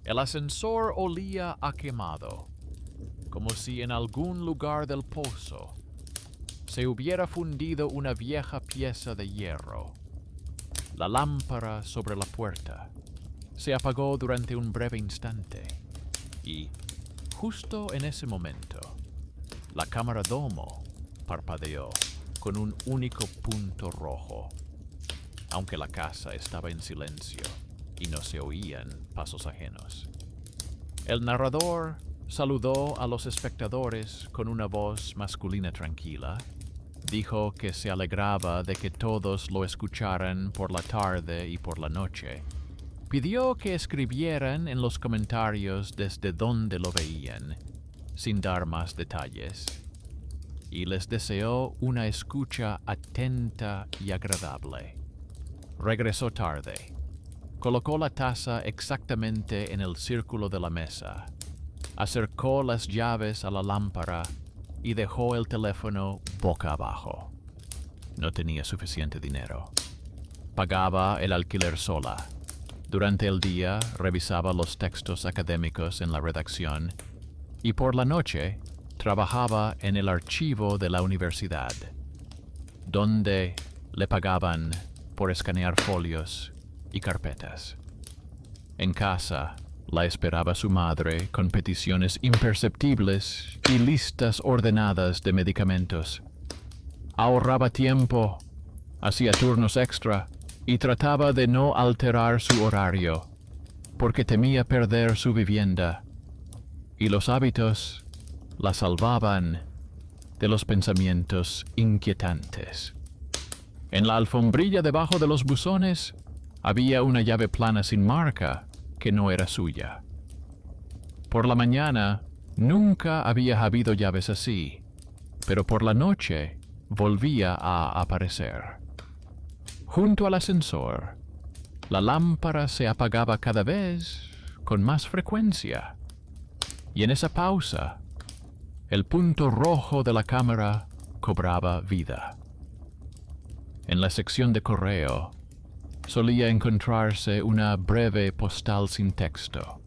El ascensor olía a quemado, como si en algún lugar del pozo se hubiera fundido una vieja pieza de hierro. La lámpara sobre la puerta se apagó durante un breve instante y, justo en ese momento, la cámara domo parpadeó con un único punto rojo, aunque la casa estaba en silencio y no se oían pasos ajenos. El narrador saludó a los espectadores con una voz masculina tranquila. Dijo que se alegraba de que todos lo escucharan por la tarde y por la noche. Pidió que escribieran en los comentarios desde dónde lo veían, sin dar más detalles, y les deseó una escucha atenta y agradable. Regresó tarde. Colocó la taza exactamente en el círculo de la mesa. Acercó las llaves a la lámpara y dejó el teléfono boca abajo. No tenía suficiente dinero. Pagaba el alquiler sola. Durante el día revisaba los textos académicos en la redacción y por la noche trabajaba en el archivo de la universidad, donde le pagaban por escanear folios y carpetas. En casa la esperaba su madre con peticiones imperceptibles y listas ordenadas de medicamentos. Ahorraba tiempo, hacía turnos extra y trataba de no alterar su horario, porque temía perder su vivienda, y los hábitos la salvaban de los pensamientos inquietantes. En la alfombrilla debajo de los buzones había una llave plana sin marca que no era suya. Por la mañana nunca había habido llaves así, pero por la noche volvía a aparecer. Junto al ascensor, la lámpara se apagaba cada vez con más frecuencia, y en esa pausa, el punto rojo de la cámara cobraba vida. En la sección de correo, solía encontrarse una breve postal sin texto,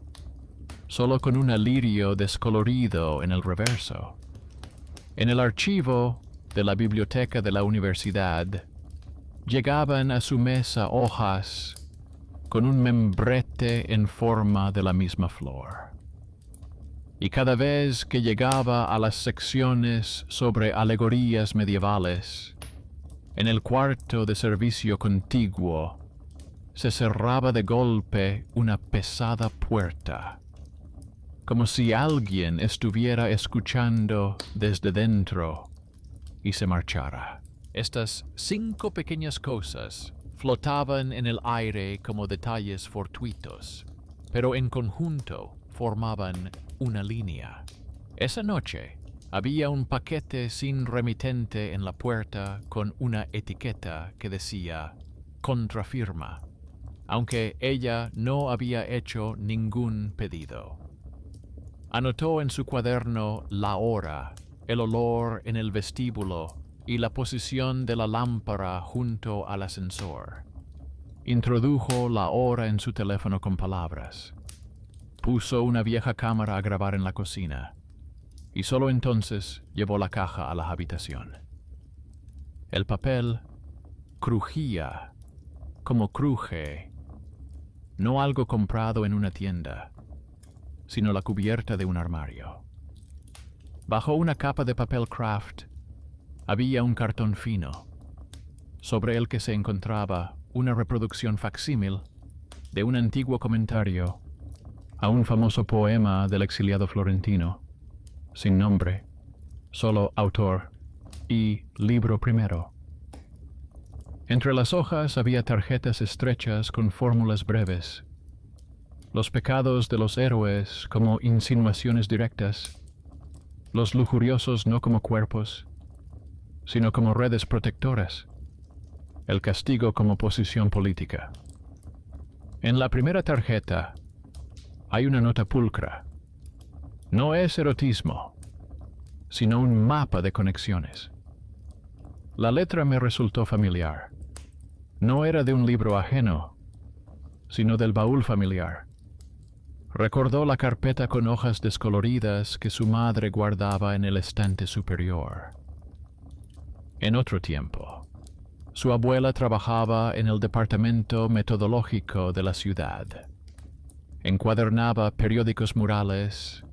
solo con un lirio descolorido en el reverso. En el archivo de la biblioteca de la universidad, llegaban a su mesa hojas con un membrete en forma de la misma flor. Y cada vez que llegaba a las secciones sobre alegorías medievales, en el cuarto de servicio contiguo, se cerraba de golpe una pesada puerta, como si alguien estuviera escuchando desde dentro y se marchara. Estas 5 pequeñas cosas flotaban en el aire como detalles fortuitos, pero en conjunto formaban una línea. Esa noche había un paquete sin remitente en la puerta con una etiqueta que decía contrafirma, aunque ella no había hecho ningún pedido. Anotó en su cuaderno la hora, el olor en el vestíbulo y la posición de la lámpara junto al ascensor. Introdujo la hora en su teléfono con palabras. Puso una vieja cámara a grabar en la cocina y solo entonces llevó la caja a la habitación. El papel crujía como cruje, no algo comprado en una tienda, sino la cubierta de un armario. Bajo una capa de papel craft había un cartón fino, sobre el que se encontraba una reproducción facsímil de un antiguo comentario a un famoso poema del exiliado florentino, sin nombre, solo autor y libro primero. Entre las hojas había tarjetas estrechas con fórmulas breves. Los pecados de los héroes como insinuaciones directas, los lujuriosos no como cuerpos, sino como redes protectoras, el castigo como posición política. En la primera tarjeta hay una nota pulcra. No es erotismo, sino un mapa de conexiones. La letra me resultó familiar. No era de un libro ajeno, sino del baúl familiar. Recordó la carpeta con hojas descoloridas que su madre guardaba en el estante superior. En otro tiempo, su abuela trabajaba en el departamento metodológico de la ciudad. Encuadernaba periódicos murales,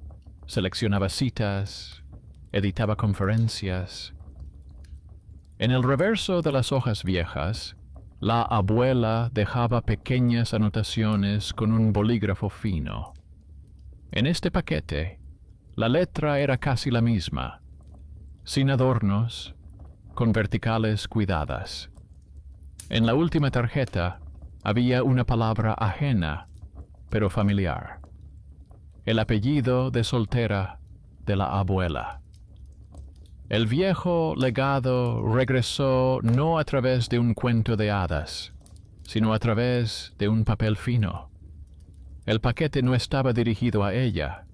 seleccionaba citas, editaba conferencias. En el reverso de las hojas viejas, la abuela dejaba pequeñas anotaciones con un bolígrafo fino. En este paquete, la letra era casi la misma, sin adornos, con verticales cuidadas. En la última tarjeta había una palabra ajena, pero familiar. El apellido de soltera de la abuela. El viejo legado regresó no a través de un cuento de hadas, sino a través de un papel fino. El paquete no estaba dirigido a ella,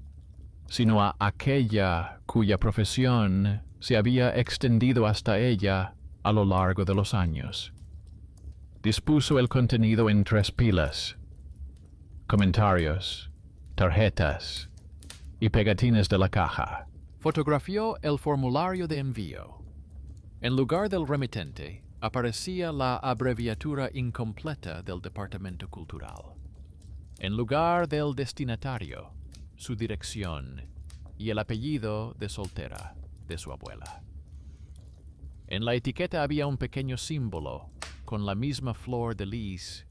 sino a aquella cuya profesión se había extendido hasta ella a lo largo de los años. Dispuso el contenido en 3 pilas: comentarios, tarjetas y pegatinas de la caja. Fotografió el formulario de envío. En lugar del remitente, aparecía la abreviatura incompleta del Departamento Cultural. En lugar del destinatario, su dirección y el apellido de soltera de su abuela. En la etiqueta había un pequeño símbolo con la misma flor de lis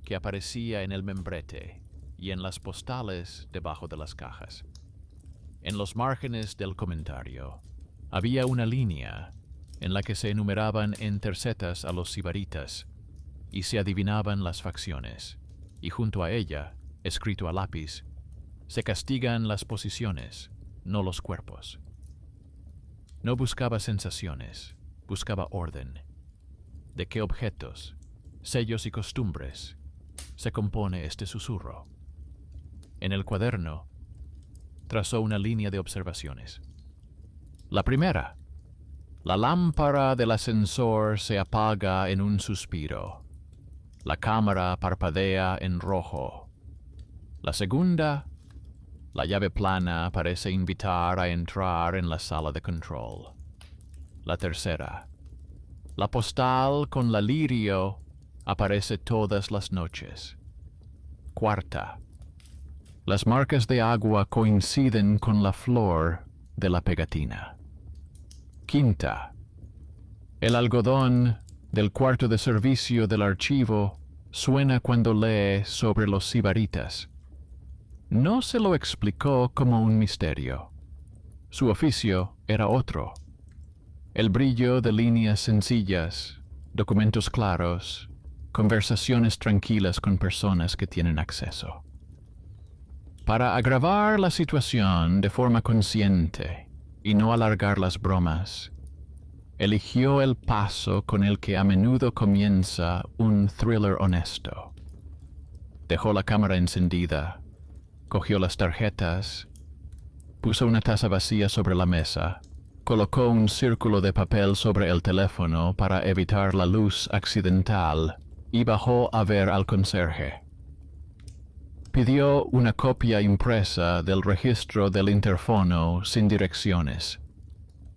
que aparecía en el membrete y en las postales debajo de las cajas. En los márgenes del comentario había una línea en la que se enumeraban en tercetas a los sibaritas y se adivinaban las facciones, y junto a ella, escrito a lápiz, se castigan las posiciones, no los cuerpos. No buscaba sensaciones, buscaba orden. ¿De qué objetos, sellos y costumbres se compone este susurro? En el cuaderno trazó una línea de observaciones. La primera: la lámpara del ascensor se apaga en un suspiro. La cámara parpadea en rojo. La segunda: la llave plana parece invitar a entrar en la sala de control. La tercera: la postal con la lirio aparece todas las noches. Cuarta: las marcas de agua coinciden con la flor de la pegatina. Quinta: el algodón del cuarto de servicio del archivo suena cuando lee sobre los sibaritas. No se lo explicó como un misterio. Su oficio era otro. El brillo de líneas sencillas, documentos claros, conversaciones tranquilas con personas que tienen acceso. Para agravar la situación de forma consciente y no alargar las bromas, eligió el paso con el que a menudo comienza un thriller honesto. Dejó la cámara encendida, cogió las tarjetas, puso una taza vacía sobre la mesa, colocó un círculo de papel sobre el teléfono para evitar la luz accidental y bajó a ver al conserje. Pidió una copia impresa del registro del interfono sin direcciones,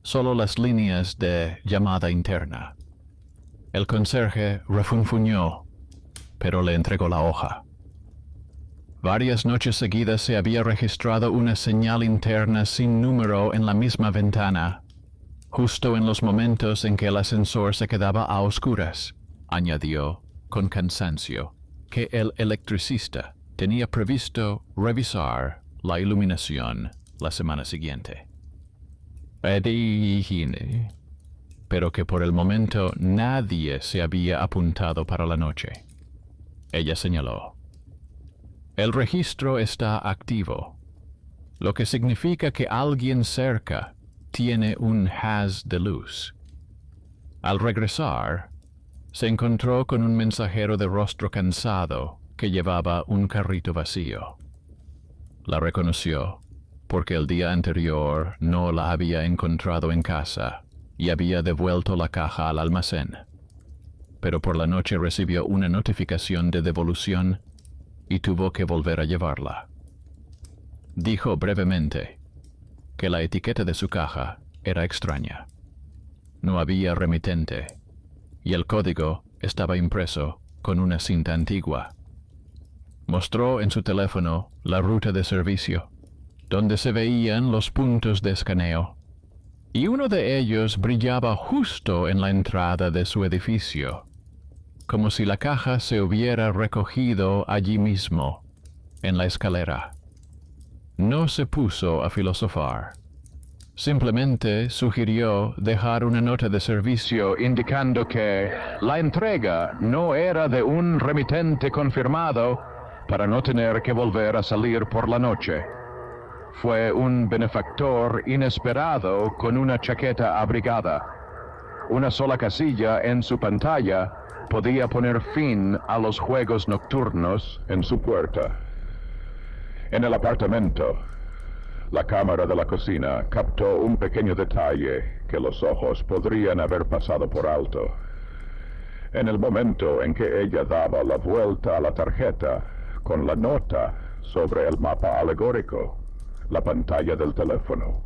solo las líneas de llamada interna. El conserje refunfuñó, pero le entregó la hoja. Varias noches seguidas se había registrado una señal interna sin número en la misma ventana, justo en los momentos en que el ascensor se quedaba a oscuras. Añadió, con cansancio, que el electricista tenía previsto revisar la iluminación la semana siguiente. Pero que por el momento nadie se había apuntado para la noche. Ella señaló: el registro está activo, lo que significa que alguien cerca tiene un haz de luz. Al regresar, se encontró con un mensajero de rostro cansado que llevaba un carrito vacío. La reconoció porque el día anterior no la había encontrado en casa y había devuelto la caja al almacén. Pero por la noche recibió una notificación de devolución y tuvo que volver a llevarla. Dijo brevemente que la etiqueta de su caja era extraña. No había remitente, y el código estaba impreso con una cinta antigua. Mostró en su teléfono la ruta de servicio, donde se veían los puntos de escaneo, y uno de ellos brillaba justo en la entrada de su edificio, como si la caja se hubiera recogido allí mismo, en la escalera. No se puso a filosofar. Simplemente sugirió dejar una nota de servicio indicando que la entrega no era de un remitente confirmado para no tener que volver a salir por la noche. Fue un benefactor inesperado con una chaqueta abrigada. Una sola casilla en su pantalla podía poner fin a los juegos nocturnos en su puerta. En el apartamento, la cámara de la cocina captó un pequeño detalle que los ojos podrían haber pasado por alto. En el momento en que ella daba la vuelta a la tarjeta con la nota sobre el mapa alegórico, la pantalla del teléfono,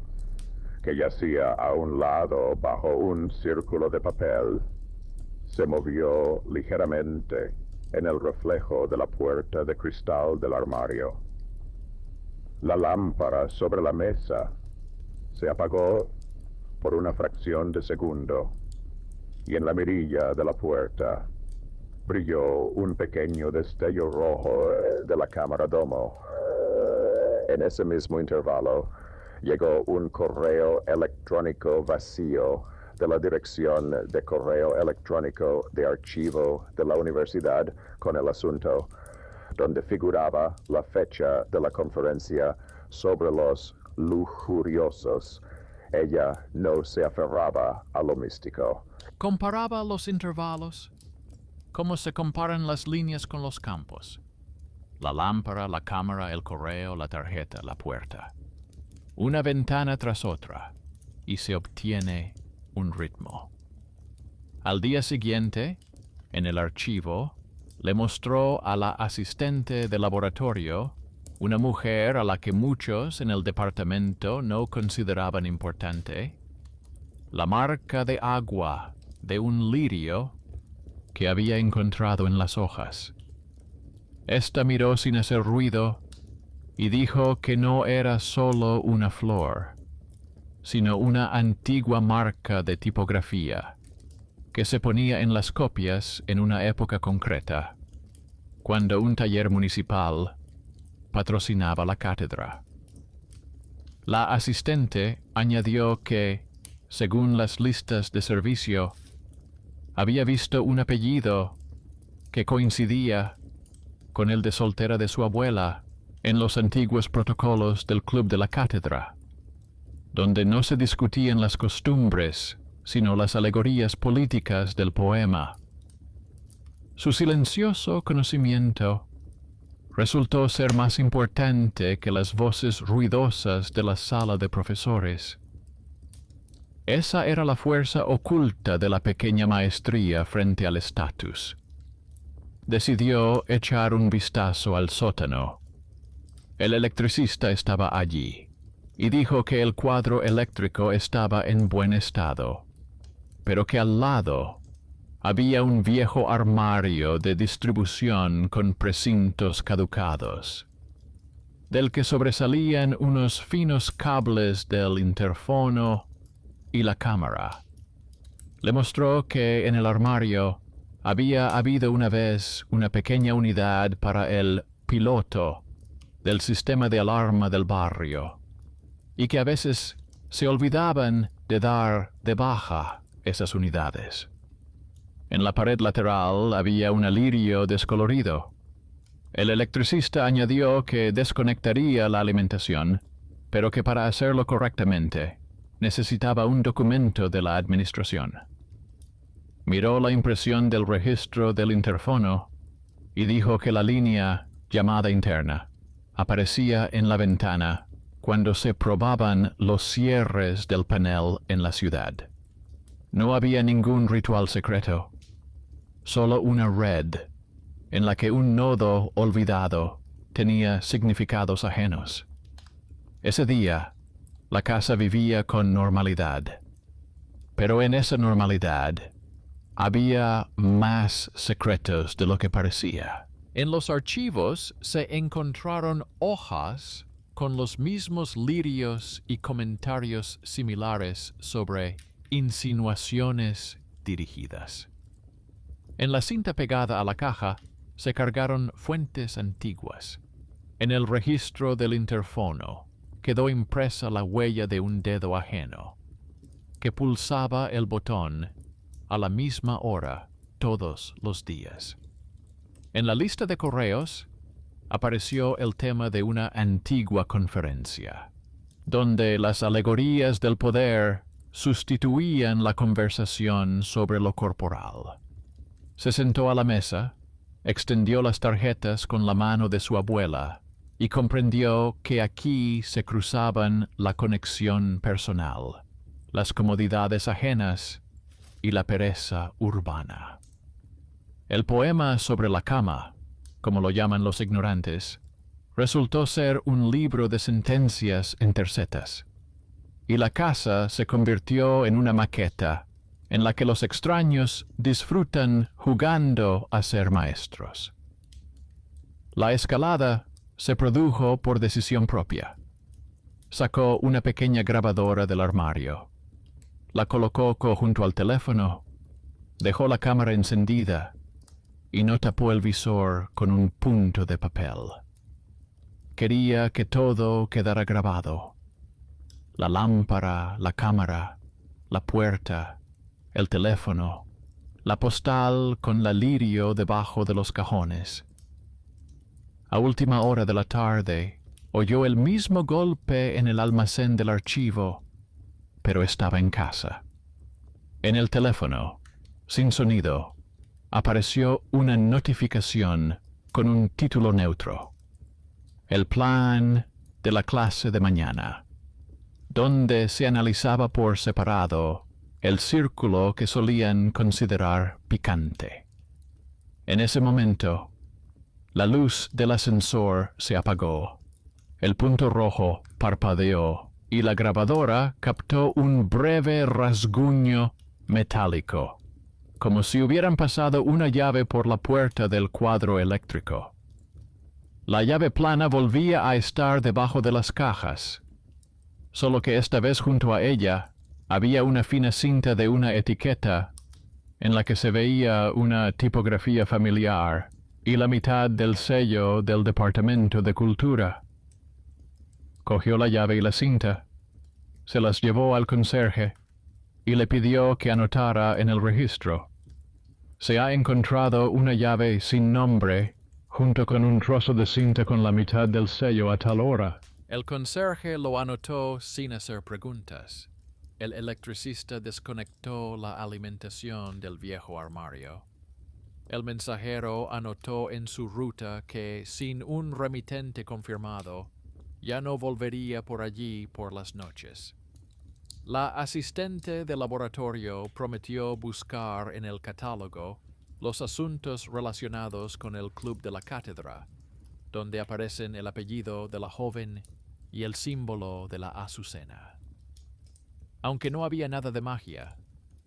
que yacía a un lado bajo un círculo de papel, se movió ligeramente en el reflejo de la puerta de cristal del armario. La lámpara sobre la mesa se apagó por una fracción de segundo, y en la mirilla de la puerta brilló un pequeño destello rojo de la cámara domo. En ese mismo intervalo llegó un correo electrónico vacío de la dirección de correo electrónico de archivo de la universidad con el asunto, donde figuraba la fecha de la conferencia sobre los lujuriosos. Ella no se aferraba a lo místico. Comparaba los intervalos, como se comparan las líneas con los campos. La lámpara, la cámara, el correo, la tarjeta, la puerta. Una ventana tras otra, y se obtiene un ritmo. Al día siguiente, en el archivo, le mostró a la asistente de laboratorio, una mujer a la que muchos en el departamento no consideraban importante, la marca de agua de un lirio que había encontrado en las hojas. Esta miró sin hacer ruido y dijo que no era solo una flor, sino una antigua marca de tipografía que se ponía en las copias en una época concreta, cuando un taller municipal patrocinaba la cátedra. La asistente añadió que, según las listas de servicio, había visto un apellido que coincidía con el de soltera de su abuela en los antiguos protocolos del Club de la Cátedra, donde no se discutían las costumbres, sino las alegorías políticas del poema. Su silencioso conocimiento resultó ser más importante que las voces ruidosas de la sala de profesores. Esa era la fuerza oculta de la pequeña maestría frente al estatus. Decidió echar un vistazo al sótano. El electricista estaba allí, y dijo que el cuadro eléctrico estaba en buen estado, pero que al lado había un viejo armario de distribución con precintos caducados, del que sobresalían unos finos cables del interfono y la cámara. Le mostró que en el armario había habido una vez una pequeña unidad para el piloto del sistema de alarma del barrio, y que a veces se olvidaban de dar de baja esas unidades. En la pared lateral había un lirio descolorido. El electricista añadió que desconectaría la alimentación, pero que para hacerlo correctamente necesitaba un documento de la administración. Miró la impresión del registro del interfono y dijo que la línea llamada interna aparecía en la ventana cuando se probaban los cierres del panel en la ciudad. No había ningún ritual secreto, solo una red en la que un nodo olvidado tenía significados ajenos. Ese día, la casa vivía con normalidad. Pero en esa normalidad había más secretos de lo que parecía. En los archivos se encontraron hojas con los mismos lirios y comentarios similares sobre insinuaciones dirigidas. En la cinta pegada a la caja se cargaron fuentes antiguas. En el registro del interfono quedó impresa la huella de un dedo ajeno, que pulsaba el botón a la misma hora todos los días. En la lista de correos apareció el tema de una antigua conferencia, donde las alegorías del poder sustituían la conversación sobre lo corporal. Se sentó a la mesa, extendió las tarjetas con la mano de su abuela y comprendió que aquí se cruzaban la conexión personal, las comodidades ajenas y la pereza urbana. El poema sobre la cama, como lo llaman los ignorantes, resultó ser un libro de sentencias en tercetas, y la casa se convirtió en una maqueta en la que los extraños disfrutan jugando a ser maestros. La escalada se produjo por decisión propia. Sacó una pequeña grabadora del armario, la colocó junto al teléfono, dejó la cámara encendida y no tapó el visor con un punto de papel. Quería que todo quedara grabado: la lámpara, la cámara, la puerta, el teléfono, la postal con la lirio debajo de los cajones. A última hora de la tarde oyó el mismo golpe en el almacén del archivo, pero estaba en casa. En el teléfono, sin sonido, apareció una notificación con un título neutro: el plan de la clase de mañana, donde se analizaba por separado el círculo que solían considerar picante. En ese momento, la luz del ascensor se apagó, el punto rojo parpadeó y la grabadora captó un breve rasguño metálico, como si hubieran pasado una llave por la puerta del cuadro eléctrico. La llave plana volvía a estar debajo de las cajas, solo que esta vez junto a ella había una fina cinta de una etiqueta en la que se veía una tipografía familiar y la mitad del sello del Departamento de Cultura. Cogió la llave y la cinta, se las llevó al conserje y le pidió que anotara en el registro: se ha encontrado una llave sin nombre junto con un trozo de cinta con la mitad del sello a tal hora. El conserje lo anotó sin hacer preguntas. El electricista desconectó la alimentación del viejo armario. El mensajero anotó en su ruta que, sin un remitente confirmado, ya no volvería por allí por las noches. La asistente de laboratorio prometió buscar en el catálogo los asuntos relacionados con el club de la cátedra, donde aparecen el apellido de la joven y el símbolo de la azucena. Aunque no había nada de magia,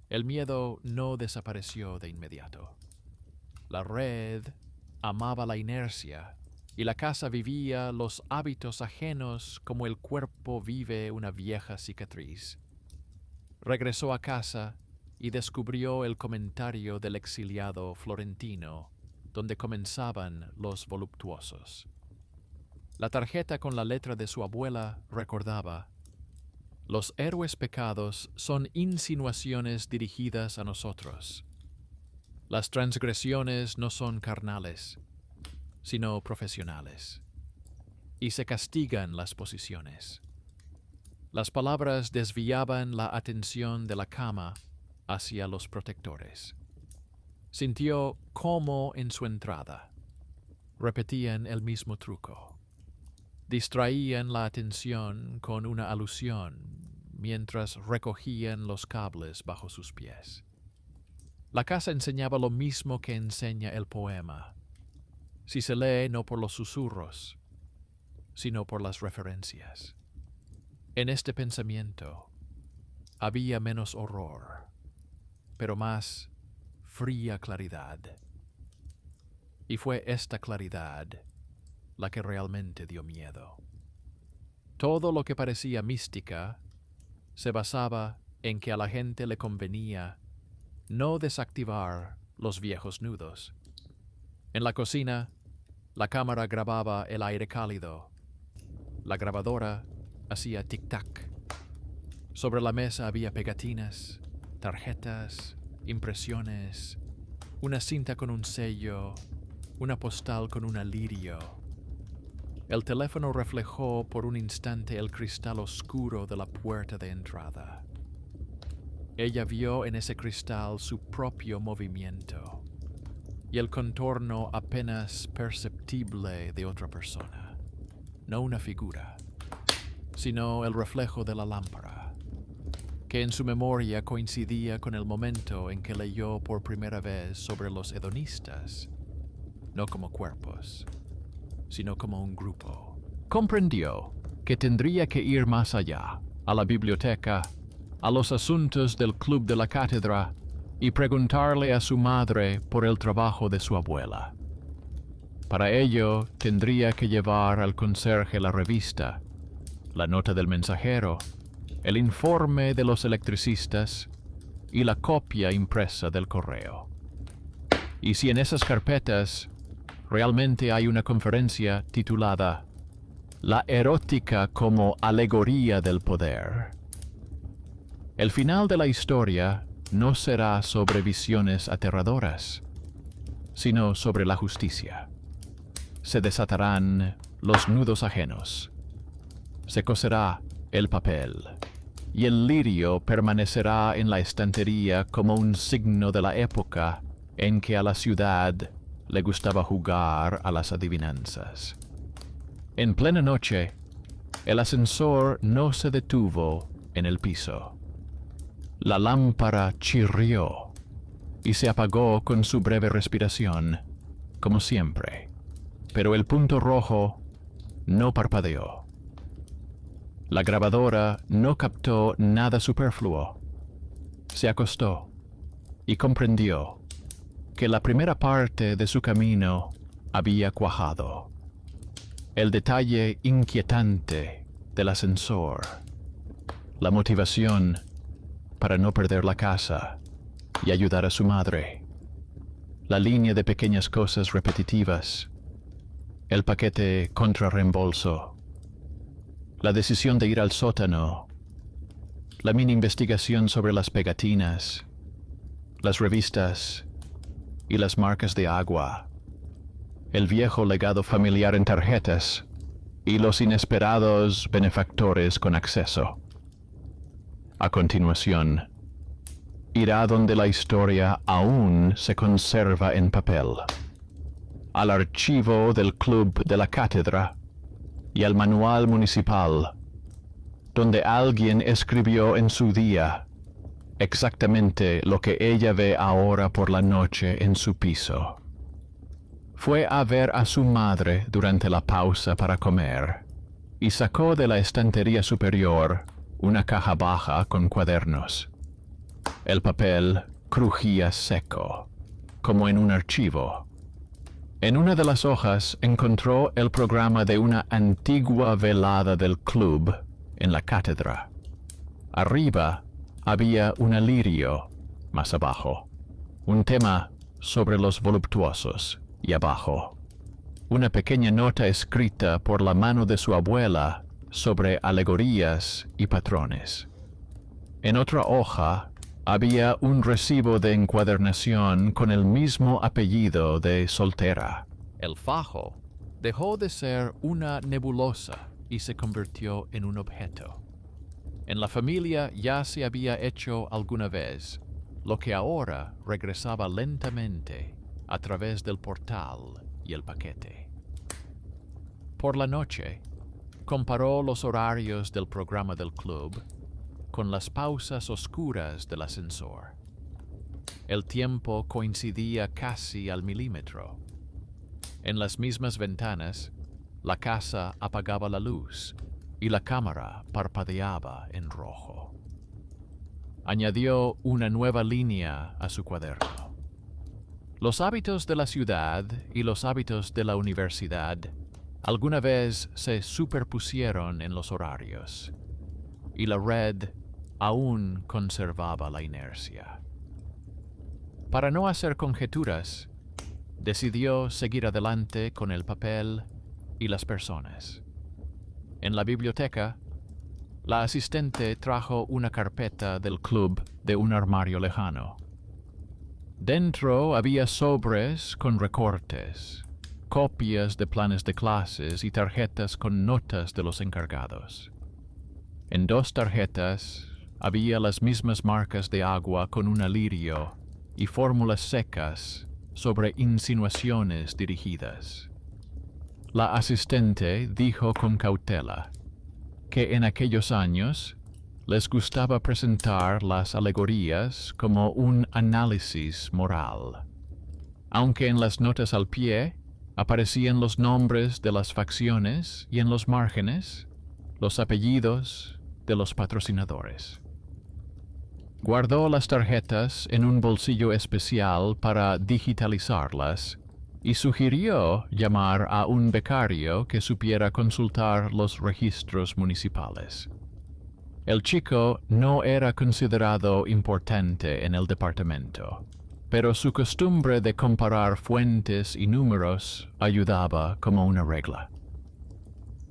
el miedo no desapareció de inmediato. La red amaba la inercia y la casa vivía los hábitos ajenos como el cuerpo vive una vieja cicatriz. Regresó a casa y descubrió el comentario del exiliado florentino, donde comenzaban los voluptuosos. La tarjeta con la letra de su abuela recordaba: los héroes pecados son insinuaciones dirigidas a nosotros. Las transgresiones no son carnales, sino profesionales, y se castigan las posiciones. Las palabras desviaban la atención de la cama hacia los protectores. Sintió cómo en su entrada repetían el mismo truco. Distraían la atención con una alusión mientras recogían los cables bajo sus pies. La casa enseñaba lo mismo que enseña el poema, si se lee no por los susurros, sino por las referencias. En este pensamiento había menos horror, pero más fría claridad. Y fue esta claridad la que realmente dio miedo. Todo lo que parecía mística se basaba en que a la gente le convenía no desactivar los viejos nudos. En la cocina, la cámara grababa el aire cálido. La grabadora hacía tic-tac. Sobre la mesa había pegatinas, tarjetas, impresiones, una cinta con un sello, una postal con un lirio. El teléfono reflejó por un instante el cristal oscuro de la puerta de entrada. Ella vio en ese cristal su propio movimiento y el contorno apenas perceptible de otra persona. No una figura, sino el reflejo de la lámpara, que en su memoria coincidía con el momento en que leyó por primera vez sobre los hedonistas, no como cuerpos, sino como un grupo. Comprendió que tendría que ir más allá, a la biblioteca, a los asuntos del club de la cátedra, y preguntarle a su madre por el trabajo de su abuela. Para ello, tendría que llevar al conserje la revista, la nota del mensajero, el informe de los electricistas y la copia impresa del correo. Y si en esas carpetas realmente hay una conferencia titulada La erótica como alegoría del poder, el final de la historia no será sobre visiones aterradoras, sino sobre la justicia. Se desatarán los nudos ajenos, se coserá el papel, y el lirio permanecerá en la estantería como un signo de la época en que a la ciudad le gustaba jugar a las adivinanzas. En plena noche, el ascensor no se detuvo en el piso. La lámpara chirrió y se apagó con su breve respiración, como siempre, pero el punto rojo no parpadeó. La grabadora no captó nada superfluo. Se acostó y comprendió que la primera parte de su camino había cuajado. El detalle inquietante del ascensor, la motivación para no perder la casa y ayudar a su madre, la línea de pequeñas cosas repetitivas, el paquete contra reembolso, la decisión de ir al sótano, la mini investigación sobre las pegatinas, las revistas y las marcas de agua, el viejo legado familiar en tarjetas y los inesperados benefactores con acceso. A continuación, irá donde la historia aún se conserva en papel, al archivo del club de la cátedra y al manual municipal, donde alguien escribió en su día exactamente lo que ella ve ahora por la noche en su piso. Fue a ver a su madre durante la pausa para comer y sacó de la estantería superior una caja baja con cuadernos. El papel crujía seco, como en un archivo. En una de las hojas encontró el programa de una antigua velada del club en la cátedra. Arriba había un lirio, más abajo, un tema sobre los voluptuosos, y abajo, una pequeña nota escrita por la mano de su abuela sobre alegorías y patrones. En otra hoja había un recibo de encuadernación con el mismo apellido de soltera. El fajo dejó de ser una nebulosa y se convirtió en un objeto. En la familia ya se había hecho alguna vez lo que ahora regresaba lentamente a través del portal y el paquete. Por la noche, comparó los horarios del programa del club con las pausas oscuras del ascensor. El tiempo coincidía casi al milímetro. En las mismas ventanas, la casa apagaba la luz y la cámara parpadeaba en rojo. Añadió una nueva línea a su cuaderno. Los hábitos de la ciudad y los hábitos de la universidad alguna vez se superpusieron en los horarios, y la red aún conservaba la inercia. Para no hacer conjeturas, decidió seguir adelante con el papel y las personas. En la biblioteca, la asistente trajo una carpeta del club de un armario lejano. Dentro había sobres con recortes, copias de planes de clases y tarjetas con notas de los encargados. En 2 tarjetas había las mismas marcas de agua con un lirio y fórmulas secas sobre insinuaciones dirigidas. La asistente dijo con cautela que en aquellos años les gustaba presentar las alegorías como un análisis moral, aunque en las notas al pie aparecían los nombres de las facciones y en los márgenes los apellidos de los patrocinadores. Guardó las tarjetas en un bolsillo especial para digitalizarlas y sugirió llamar a un becario que supiera consultar los registros municipales. El chico no era considerado importante en el departamento, pero su costumbre de comparar fuentes y números ayudaba como una regla.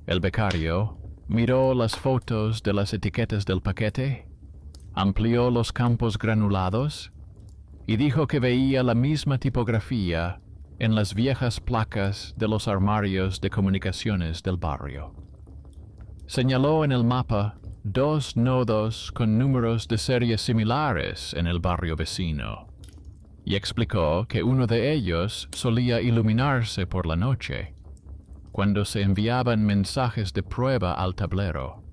El becario miró las fotos de las etiquetas del paquete, amplió los campos granulados y dijo que veía la misma tipografía en las viejas placas de los armarios de comunicaciones del barrio. Señaló en el mapa 2 nodos con números de serie similares en el barrio vecino y explicó que uno de ellos solía iluminarse por la noche, cuando se enviaban mensajes de prueba al tablero.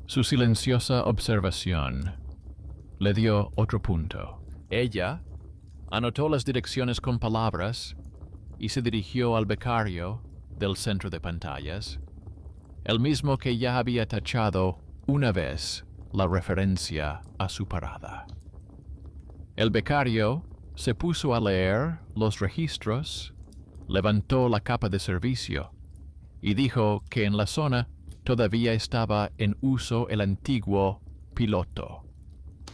Su silenciosa observación le dio otro punto. Ella anotó las direcciones con palabras y se dirigió al becario del centro de pantallas, el mismo que ya había tachado una vez la referencia a su parada. El becario se puso a leer los registros, levantó la capa de servicio y dijo que en la zona todavía estaba en uso el antiguo piloto,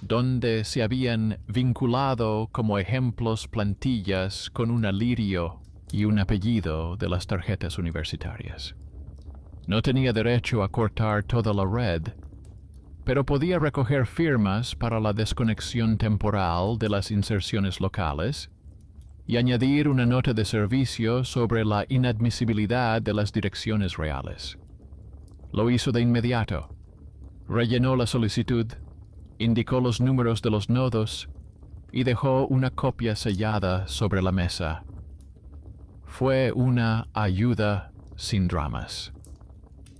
donde se habían vinculado como ejemplos plantillas con un lirio y un apellido de las tarjetas universitarias. No tenía derecho a cortar toda la red, pero podía recoger firmas para la desconexión temporal de las inserciones locales y añadir una nota de servicio sobre la inadmisibilidad de las direcciones reales. Lo hizo de inmediato. Rellenó la solicitud, indicó los números de los nodos y dejó una copia sellada sobre la mesa. Fue una ayuda sin dramas.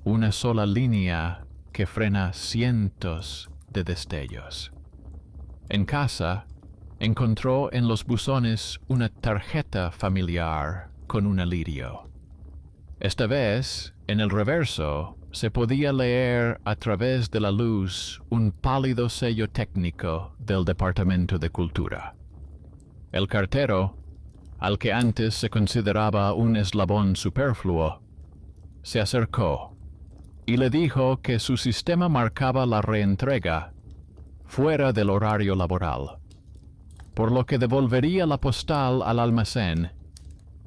Una sola línea que frena cientos de destellos. En casa, encontró en los buzones una tarjeta familiar con un lirio. Esta vez, en el reverso, se podía leer a través de la luz un pálido sello técnico del Departamento de Cultura. El cartero, al que antes se consideraba un eslabón superfluo, se acercó y le dijo que su sistema marcaba la reentrega fuera del horario laboral, por lo que devolvería la postal al almacén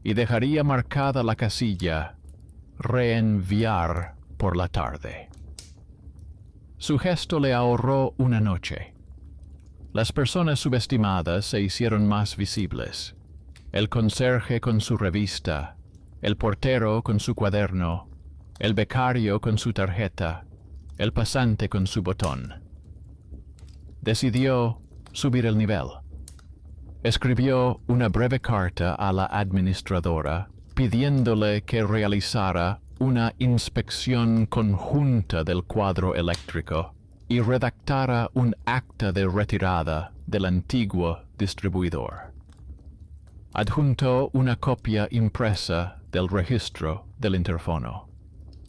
y dejaría marcada la casilla reenviar por la tarde. Su gesto le ahorró una noche. Las personas subestimadas se hicieron más visibles. El conserje con su revista, el portero con su cuaderno, el becario con su tarjeta, el pasante con su botón. Decidió subir el nivel. Escribió una breve carta a la administradora pidiéndole que realizara una inspección conjunta del cuadro eléctrico y redactara un acta de retirada del antiguo distribuidor. Adjuntó una copia impresa del registro del interfono.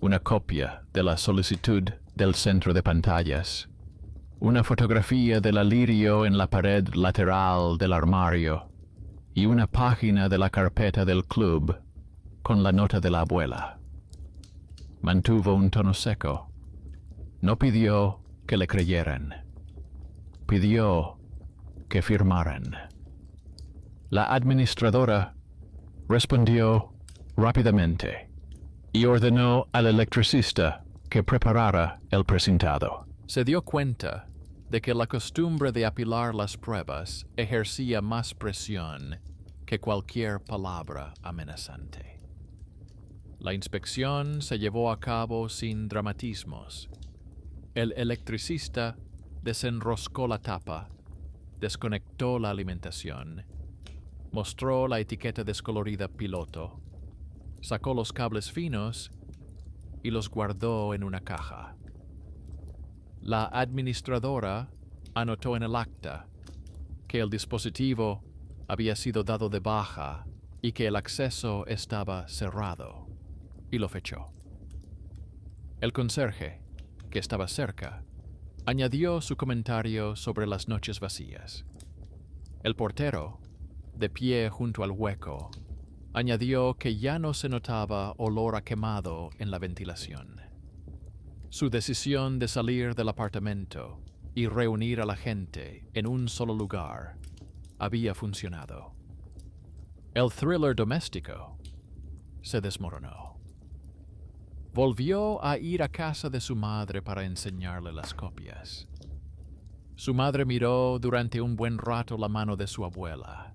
una copia de la solicitud del centro de pantallas, una fotografía del lirio en la pared lateral del armario y una página de la carpeta del club con la nota de la abuela. Mantuvo un tono seco. No pidió que le creyeran. Pidió que firmaran. La administradora respondió rápidamente y ordenó al electricista que preparara el presentado. Se dio cuenta de que la costumbre de apilar las pruebas ejercía más presión que cualquier palabra amenazante. La inspección se llevó a cabo sin dramatismos. El electricista desenroscó la tapa, desconectó la alimentación, mostró la etiqueta descolorida piloto, sacó los cables finos y los guardó en una caja. La administradora anotó en el acta que el dispositivo había sido dado de baja y que el acceso estaba cerrado, y lo fechó. El conserje, que estaba cerca, añadió su comentario sobre las noches vacías. El portero, de pie junto al hueco, añadió que ya no se notaba olor a quemado en la ventilación. Su decisión de salir del apartamento y reunir a la gente en un solo lugar había funcionado. El thriller doméstico se desmoronó. Volvió a ir a casa de su madre para enseñarle las copias. Su madre miró durante un buen rato la mano de su abuela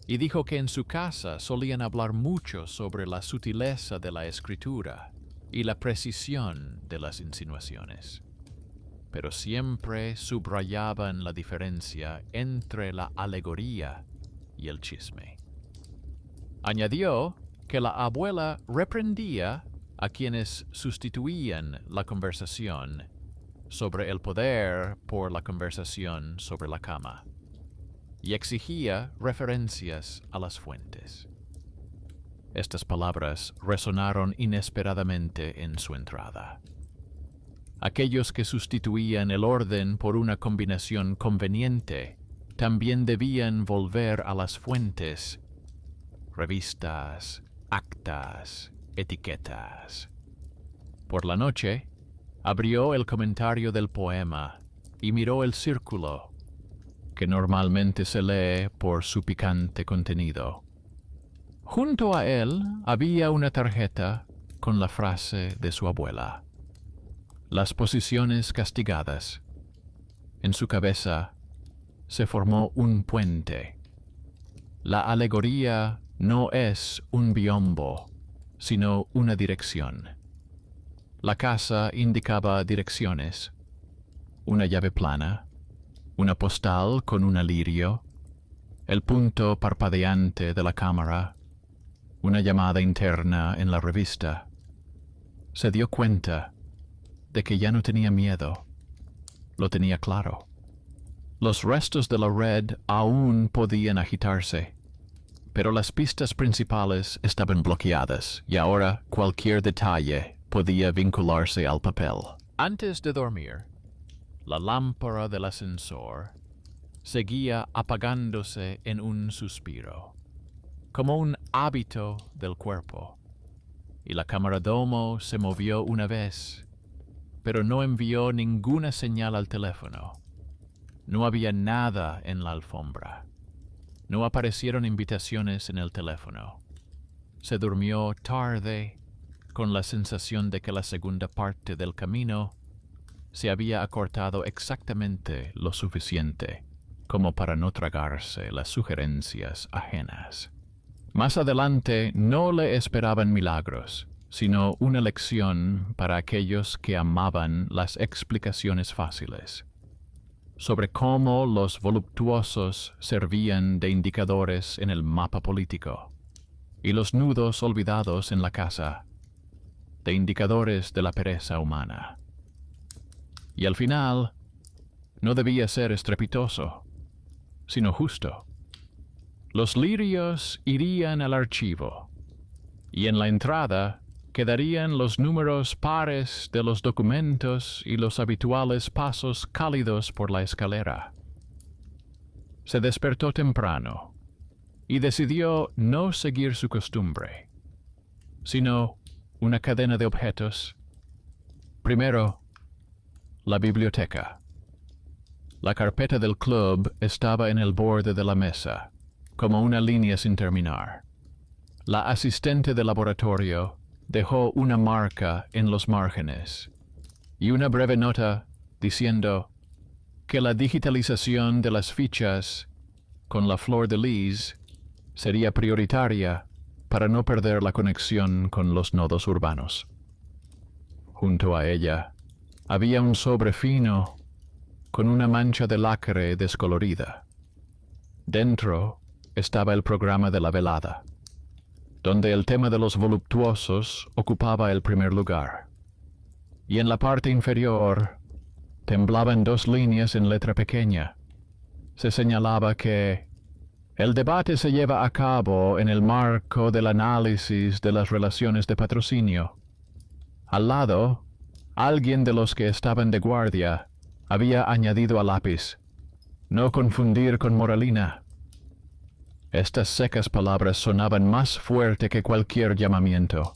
y dijo que en su casa solían hablar mucho sobre la sutileza de la escritura y la precisión de las insinuaciones, pero siempre subrayaban la diferencia entre la alegoría y el chisme. Añadió que la abuela reprendía a quienes sustituían la conversación sobre el poder por la conversación sobre la cama, y exigía referencias a las fuentes. Estas palabras resonaron inesperadamente en su entrada. Aquellos que sustituían el orden por una combinación conveniente también debían volver a las fuentes: revistas, actas, etiquetas. Por la noche, abrió el comentario del poema y miró el círculo, que normalmente se lee por su picante contenido. Junto a él había una tarjeta con la frase de su abuela: las posiciones castigadas. En su cabeza se formó un puente. La alegoría no es un biombo, sino una dirección. La casa indicaba direcciones: una llave plana, una postal con un lirio, el punto parpadeante de la cámara, una llamada interna en la revista. Se dio cuenta de que ya no tenía miedo. Lo tenía claro. Los restos de la red aún podían agitarse, pero las pistas principales estaban bloqueadas y ahora cualquier detalle podía vincularse al papel. Antes de dormir, la lámpara del ascensor seguía apagándose en un suspiro, como un hábito del cuerpo, y la cámara-domo se movió una vez, pero no envió ninguna señal al teléfono. No había nada en la alfombra. No aparecieron invitaciones en el teléfono. Se durmió tarde, con la sensación de que la segunda parte del camino se había acortado exactamente lo suficiente como para no tragarse las sugerencias ajenas. Más adelante no le esperaban milagros, sino una lección para aquellos que amaban las explicaciones fáciles, sobre cómo los voluptuosos servían de indicadores en el mapa político, y los nudos olvidados en la casa, de indicadores de la pereza humana. Y al final, no debía ser estrepitoso, sino justo. Los lirios irían al archivo, y en la entrada quedarían los números pares de los documentos y los habituales pasos cálidos por la escalera. Se despertó temprano y decidió no seguir su costumbre, sino una cadena de objetos. Primero, la biblioteca. La carpeta del club estaba en el borde de la mesa, como una línea sin terminar. La asistente de laboratorio dejó una marca en los márgenes y una breve nota diciendo que la digitalización de las fichas con la flor de lis sería prioritaria para no perder la conexión con los nodos urbanos. Junto a ella había un sobre fino con una mancha de lacre descolorida. Dentro estaba el programa de la velada, donde el tema de los voluptuosos ocupaba el primer lugar. Y en la parte inferior temblaban 2 líneas en letra pequeña. Se señalaba que el debate se lleva a cabo en el marco del análisis de las relaciones de patrocinio. Al lado, alguien de los que estaban de guardia había añadido a lápiz: no confundir con moralina. Estas secas palabras sonaban más fuerte que cualquier llamamiento.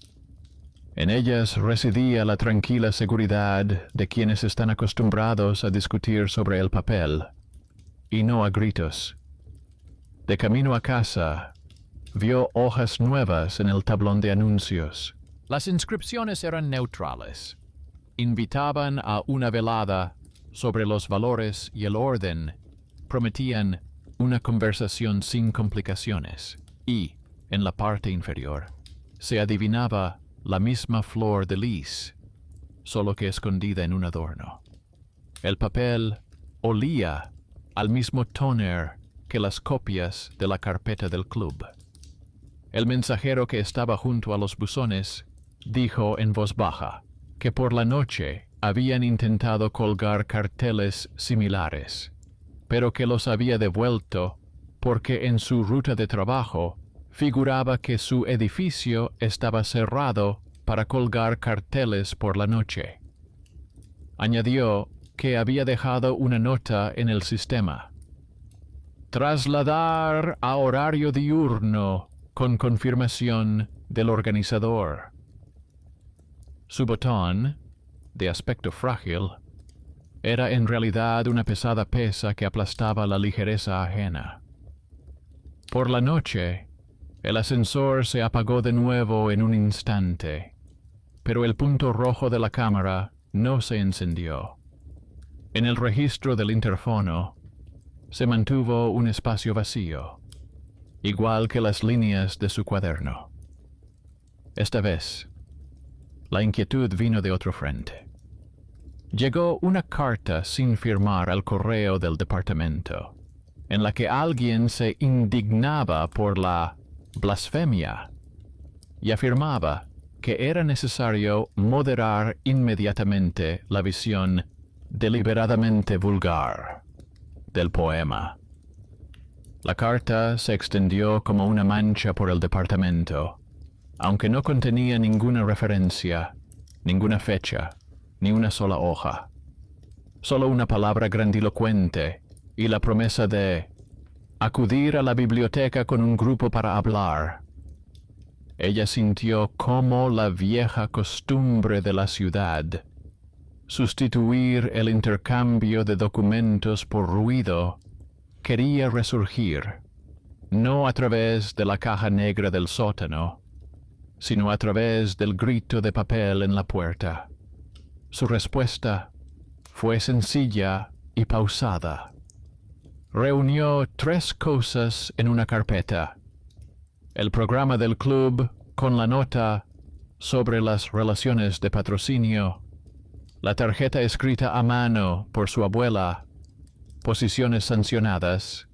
En ellas residía la tranquila seguridad de quienes están acostumbrados a discutir sobre el papel, y no a gritos. De camino a casa, vio hojas nuevas en el tablón de anuncios. Las inscripciones eran neutrales. Invitaban a una velada sobre los valores y el orden. Prometían una conversación sin complicaciones. Y, en la parte inferior, se adivinaba la misma flor de lis, solo que escondida en un adorno. El papel olía al mismo tóner que las copias de la carpeta del club. El mensajero que estaba junto a los buzones dijo en voz baja que por la noche habían intentado colgar carteles similares, pero que los había devuelto porque en su ruta de trabajo figuraba que su edificio estaba cerrado para colgar carteles por la noche. Añadió que había dejado una nota en el sistema: trasladar a horario diurno con confirmación del organizador. Su botón, de aspecto frágil, era en realidad una pesada pesa que aplastaba la ligereza ajena. Por la noche, el ascensor se apagó de nuevo en un instante, pero el punto rojo de la cámara no se encendió. En el registro del interfono se mantuvo un espacio vacío, igual que las líneas de su cuaderno. Esta vez, la inquietud vino de otro frente. Llegó una carta sin firmar al correo del departamento, en la que alguien se indignaba por la blasfemia y afirmaba que era necesario moderar inmediatamente la visión deliberadamente vulgar del poema. La carta se extendió como una mancha por el departamento, aunque no contenía ninguna referencia, ninguna fecha, ni una sola hoja. Solo una palabra grandilocuente y la promesa de acudir a la biblioteca con un grupo para hablar. Ella sintió cómo la vieja costumbre de la ciudad, sustituir el intercambio de documentos por ruido, quería resurgir, no a través de la caja negra del sótano, sino a través del grito de papel en la puerta. Su respuesta fue sencilla y pausada. Reunió 3 cosas en una carpeta: el programa del club con la nota sobre las relaciones de patrocinio, la tarjeta escrita a mano por su abuela, posiciones sancionadas,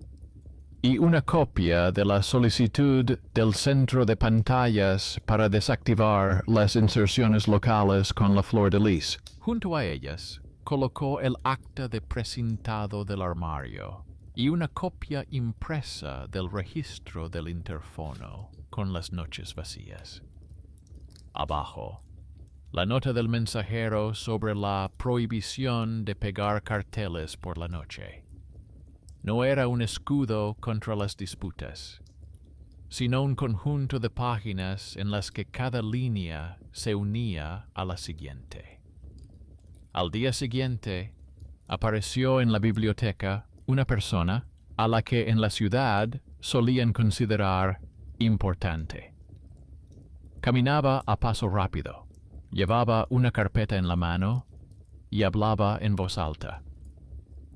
y una copia de la solicitud del centro de pantallas para desactivar las inserciones locales con la flor de lis. Junto a ellas, colocó el acta de precintado del armario y una copia impresa del registro del interfono con las noches vacías. Abajo, la nota del mensajero sobre la prohibición de pegar carteles por la noche. No era un escudo contra las disputas, sino un conjunto de páginas en las que cada línea se unía a la siguiente. Al día siguiente, apareció en la biblioteca una persona a la que en la ciudad solían considerar importante. Caminaba a paso rápido, llevaba una carpeta en la mano y hablaba en voz alta.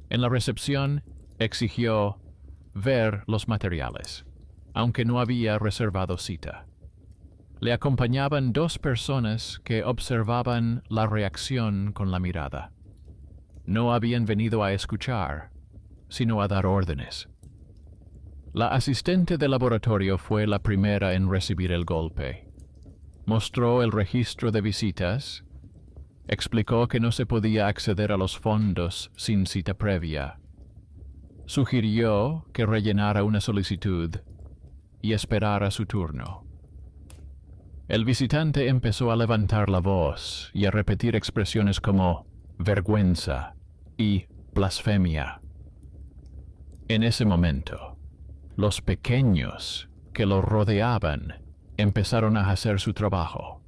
En la recepción exigió ver los materiales, aunque no había reservado cita. Le acompañaban dos personas que observaban la reacción con la mirada. No habían venido a escuchar, sino a dar órdenes. La asistente de laboratorio fue la primera en recibir el golpe. Mostró el registro de visitas, explicó que no se podía acceder a los fondos sin cita previa. Sugirió que rellenara una solicitud y esperara su turno. El visitante empezó a levantar la voz y a repetir expresiones como vergüenza y blasfemia. En ese momento, los pequeños que lo rodeaban empezaron a hacer su trabajo.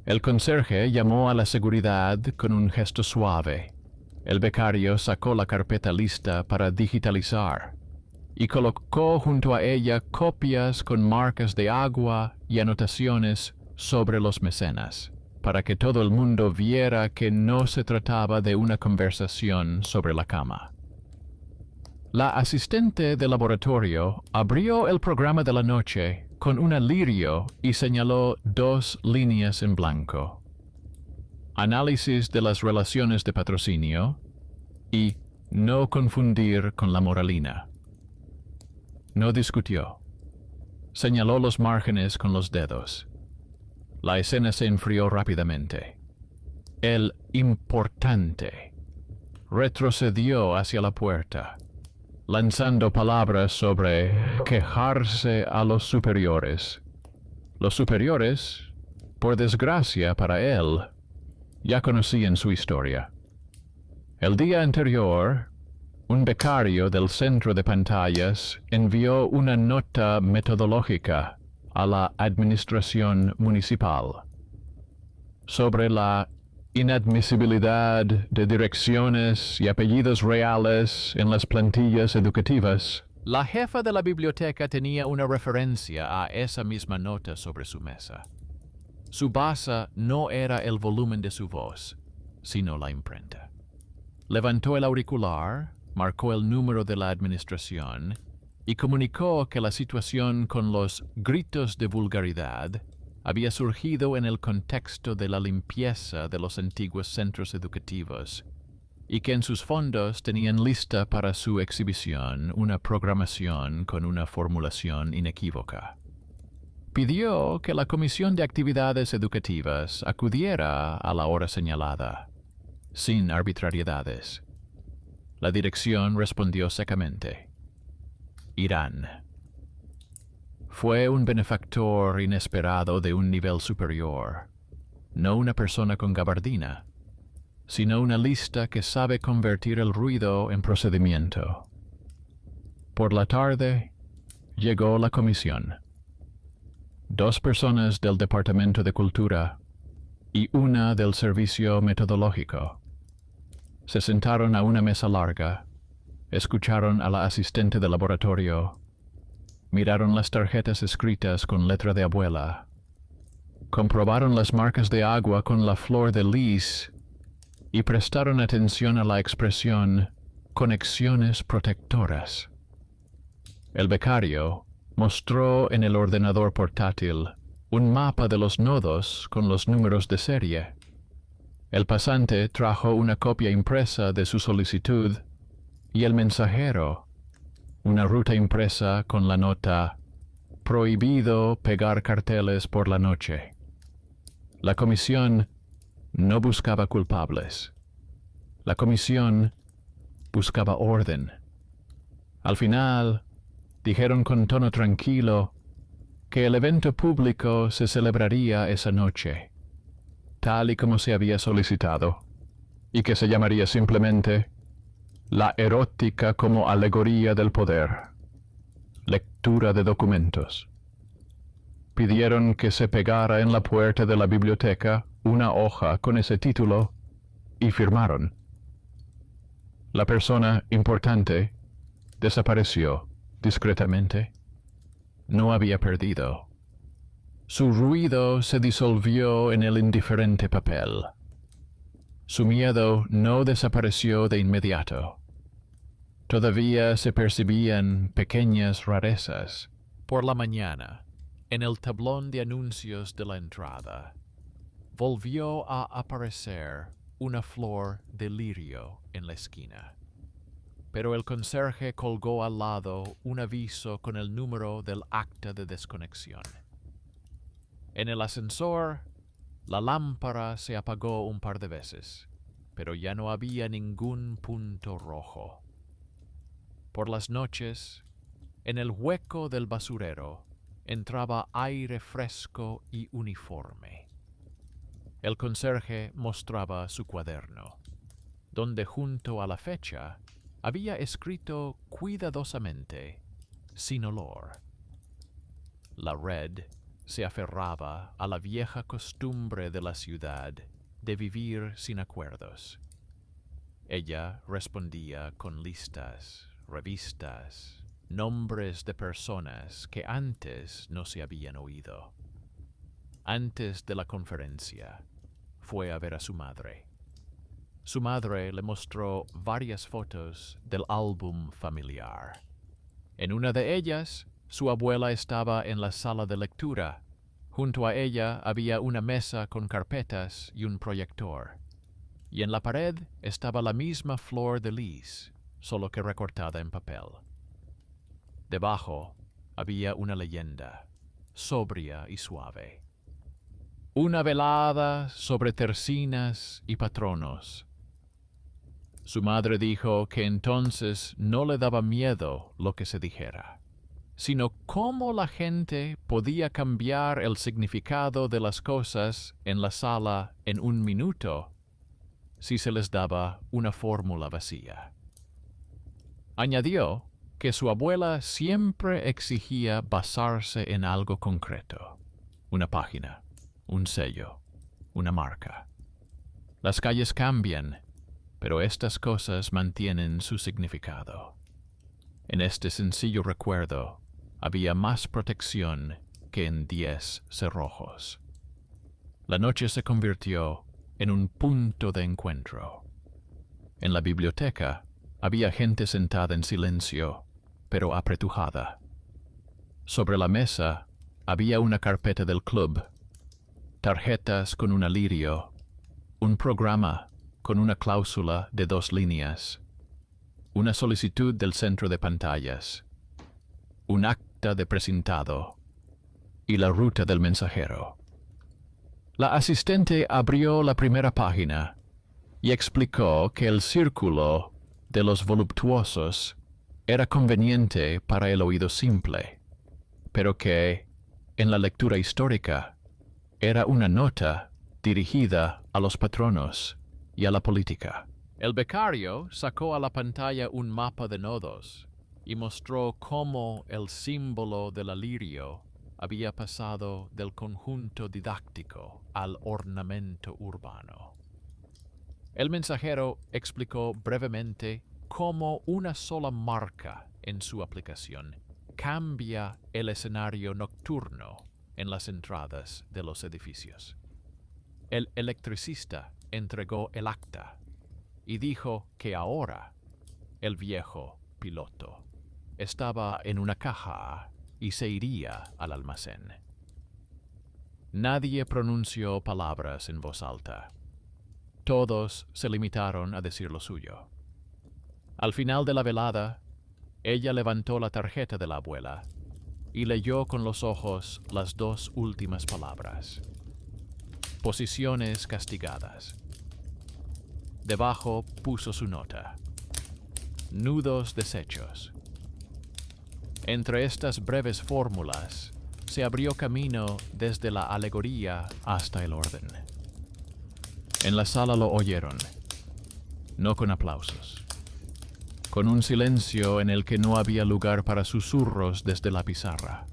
El conserje llamó a la seguridad con un gesto suave. El becario sacó la carpeta lista para digitalizar y colocó junto a ella copias con marcas de agua y anotaciones sobre los mecenas, para que todo el mundo viera que no se trataba de una conversación sobre la cama. La asistente de laboratorio abrió el programa de la noche con un lirio y señaló dos líneas en blanco: análisis de las relaciones de patrocinio y no confundir con la moralina. No discutió. Señaló los márgenes con los dedos. La escena se enfrió rápidamente. El importante retrocedió hacia la puerta, lanzando palabras sobre quejarse a los superiores. Los superiores, por desgracia para él, ya conocían su historia. El día anterior, un becario del centro de pantallas envió una nota metodológica a la administración municipal sobre la inadmisibilidad de direcciones y apellidos reales en las plantillas educativas. La jefa de la biblioteca tenía una referencia a esa misma nota sobre su mesa. Su base no era el volumen de su voz, sino la imprenta. Levantó el auricular, marcó el número de la administración y comunicó que la situación con los gritos de vulgaridad había surgido en el contexto de la limpieza de los antiguos centros educativos y que en sus fondos tenían lista para su exhibición una programación con una formulación inequívoca. Pidió que la Comisión de Actividades Educativas acudiera a la hora señalada, sin arbitrariedades. La dirección respondió secamente: Irán. Fue un benefactor inesperado de un nivel superior, no una persona con gabardina, sino una lista que sabe convertir el ruido en procedimiento. Por la tarde, llegó la comisión. 2 personas del Departamento de Cultura y una del Servicio Metodológico. Se sentaron a una mesa larga, escucharon a la asistente de laboratorio, miraron las tarjetas escritas con letra de abuela, comprobaron las marcas de agua con la flor de lis y prestaron atención a la expresión conexiones protectoras. El becario mostró en el ordenador portátil un mapa de los nodos con los números de serie. El pasante trajo una copia impresa de su solicitud y el mensajero una ruta impresa con la nota «Prohibido pegar carteles por la noche». La comisión no buscaba culpables. La comisión buscaba orden. Al final, dijeron con tono tranquilo: que el evento público se celebraría esa noche, tal y como se había solicitado, y que se llamaría simplemente La erótica como alegoría del poder. Lectura de documentos. Pidieron que se pegara en la puerta de la biblioteca una hoja con ese título y firmaron. La persona importante desapareció discretamente. No había perdido. Su ruido se disolvió en el indiferente papel. Su miedo no desapareció de inmediato. Todavía se percibían pequeñas rarezas. Por la mañana, en el tablón de anuncios de la entrada, volvió a aparecer una flor de lirio en la esquina. Pero el conserje colgó al lado un aviso con el número del acta de desconexión. En el ascensor, la lámpara se apagó un par de veces, pero ya no había ningún punto rojo. Por las noches, en el hueco del basurero, entraba aire fresco y uniforme. El conserje mostraba su cuaderno, donde junto a la fecha había escrito cuidadosamente, sin olor. La red se aferraba a la vieja costumbre de la ciudad de vivir sin acuerdos. Ella respondía con listas, revistas, nombres de personas que antes no se habían oído. Antes de la conferencia, fue a ver a su madre. Su madre le mostró varias fotos del álbum familiar. En una de ellas, su abuela estaba en la sala de lectura. Junto a ella había una mesa con carpetas y un proyector. Y en la pared estaba la misma flor de lis, solo que recortada en papel. Debajo había una leyenda, sobria y suave. Una velada sobre tercinas y patronos. Su madre dijo que entonces no le daba miedo lo que se dijera, sino cómo la gente podía cambiar el significado de las cosas en la sala en un minuto si se les daba una fórmula vacía. Añadió que su abuela siempre exigía basarse en algo concreto, una página, un sello, una marca. Las calles cambian, pero estas cosas mantienen su significado. En este sencillo recuerdo había más protección que en 10 cerrojos. La noche se convirtió en un punto de encuentro. En la biblioteca había gente sentada en silencio, pero apretujada. Sobre la mesa había una carpeta del club, tarjetas con un lirio, un programa con una cláusula de 2 líneas, una solicitud del centro de pantallas, un acta de presentado y la ruta del mensajero. La asistente abrió la primera página y explicó que el círculo de los voluptuosos era conveniente para el oído simple, pero que, en la lectura histórica, era una nota dirigida a los patronos y a la política. El becario sacó a la pantalla un mapa de nodos y mostró cómo el símbolo del lirio había pasado del conjunto didáctico al ornamento urbano. El mensajero explicó brevemente cómo una sola marca en su aplicación cambia el escenario nocturno en las entradas de los edificios. El electricista entregó el acta y dijo que ahora el viejo piloto estaba en una caja y se iría al almacén. Nadie pronunció palabras en voz alta. Todos se limitaron a decir lo suyo. Al final de la velada, ella levantó la tarjeta de la abuela y leyó con los ojos las 2 últimas palabras. Posiciones castigadas. Debajo puso su nota. Nudos deshechos. Entre estas breves fórmulas se abrió camino desde la alegoría hasta el orden. En la sala lo oyeron, no con aplausos, con un silencio en el que no había lugar para susurros desde la pizarra.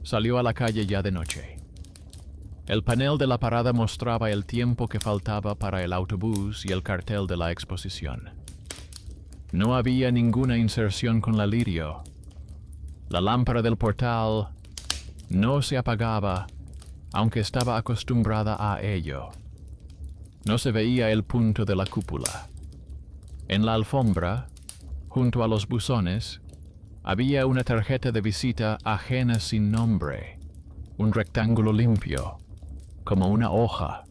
Salió a la calle ya de noche. El panel de la parada mostraba el tiempo que faltaba para el autobús y el cartel de la exposición. No había ninguna inserción con la lirio. La lámpara del portal no se apagaba, aunque estaba acostumbrada a ello. No se veía el punto de la cúpula. En la alfombra, junto a los buzones, había una tarjeta de visita ajena sin nombre, un rectángulo limpio, como una hoja,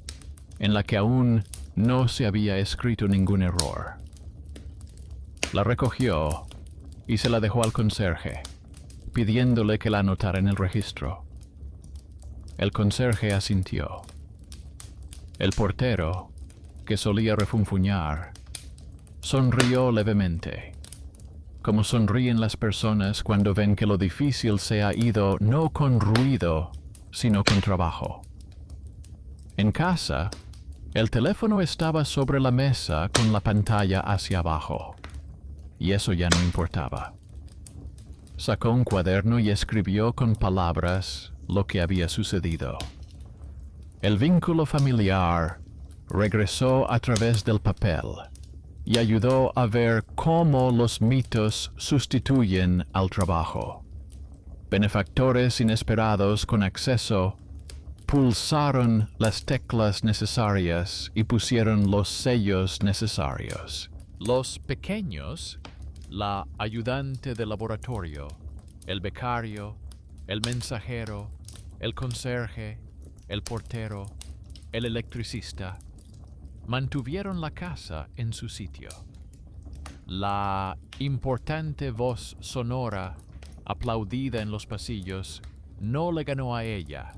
en la que aún no se había escrito ningún error. La recogió y se la dejó al conserje, pidiéndole que la anotara en el registro. El conserje asintió. El portero, que solía refunfuñar, sonrió levemente, como sonríen las personas cuando ven que lo difícil se ha ido no con ruido, sino con trabajo. En casa, el teléfono estaba sobre la mesa con la pantalla hacia abajo, y eso ya no importaba. Sacó un cuaderno y escribió con palabras lo que había sucedido. El vínculo familiar regresó a través del papel y ayudó a ver cómo los mitos sustituyen al trabajo. Benefactores inesperados con acceso pulsaron las teclas necesarias y pusieron los sellos necesarios. Los pequeños, la ayudante de laboratorio, el becario, el mensajero, el conserje, el portero, el electricista, mantuvieron la casa en su sitio. La importante voz sonora, aplaudida en los pasillos, no le ganó a ella,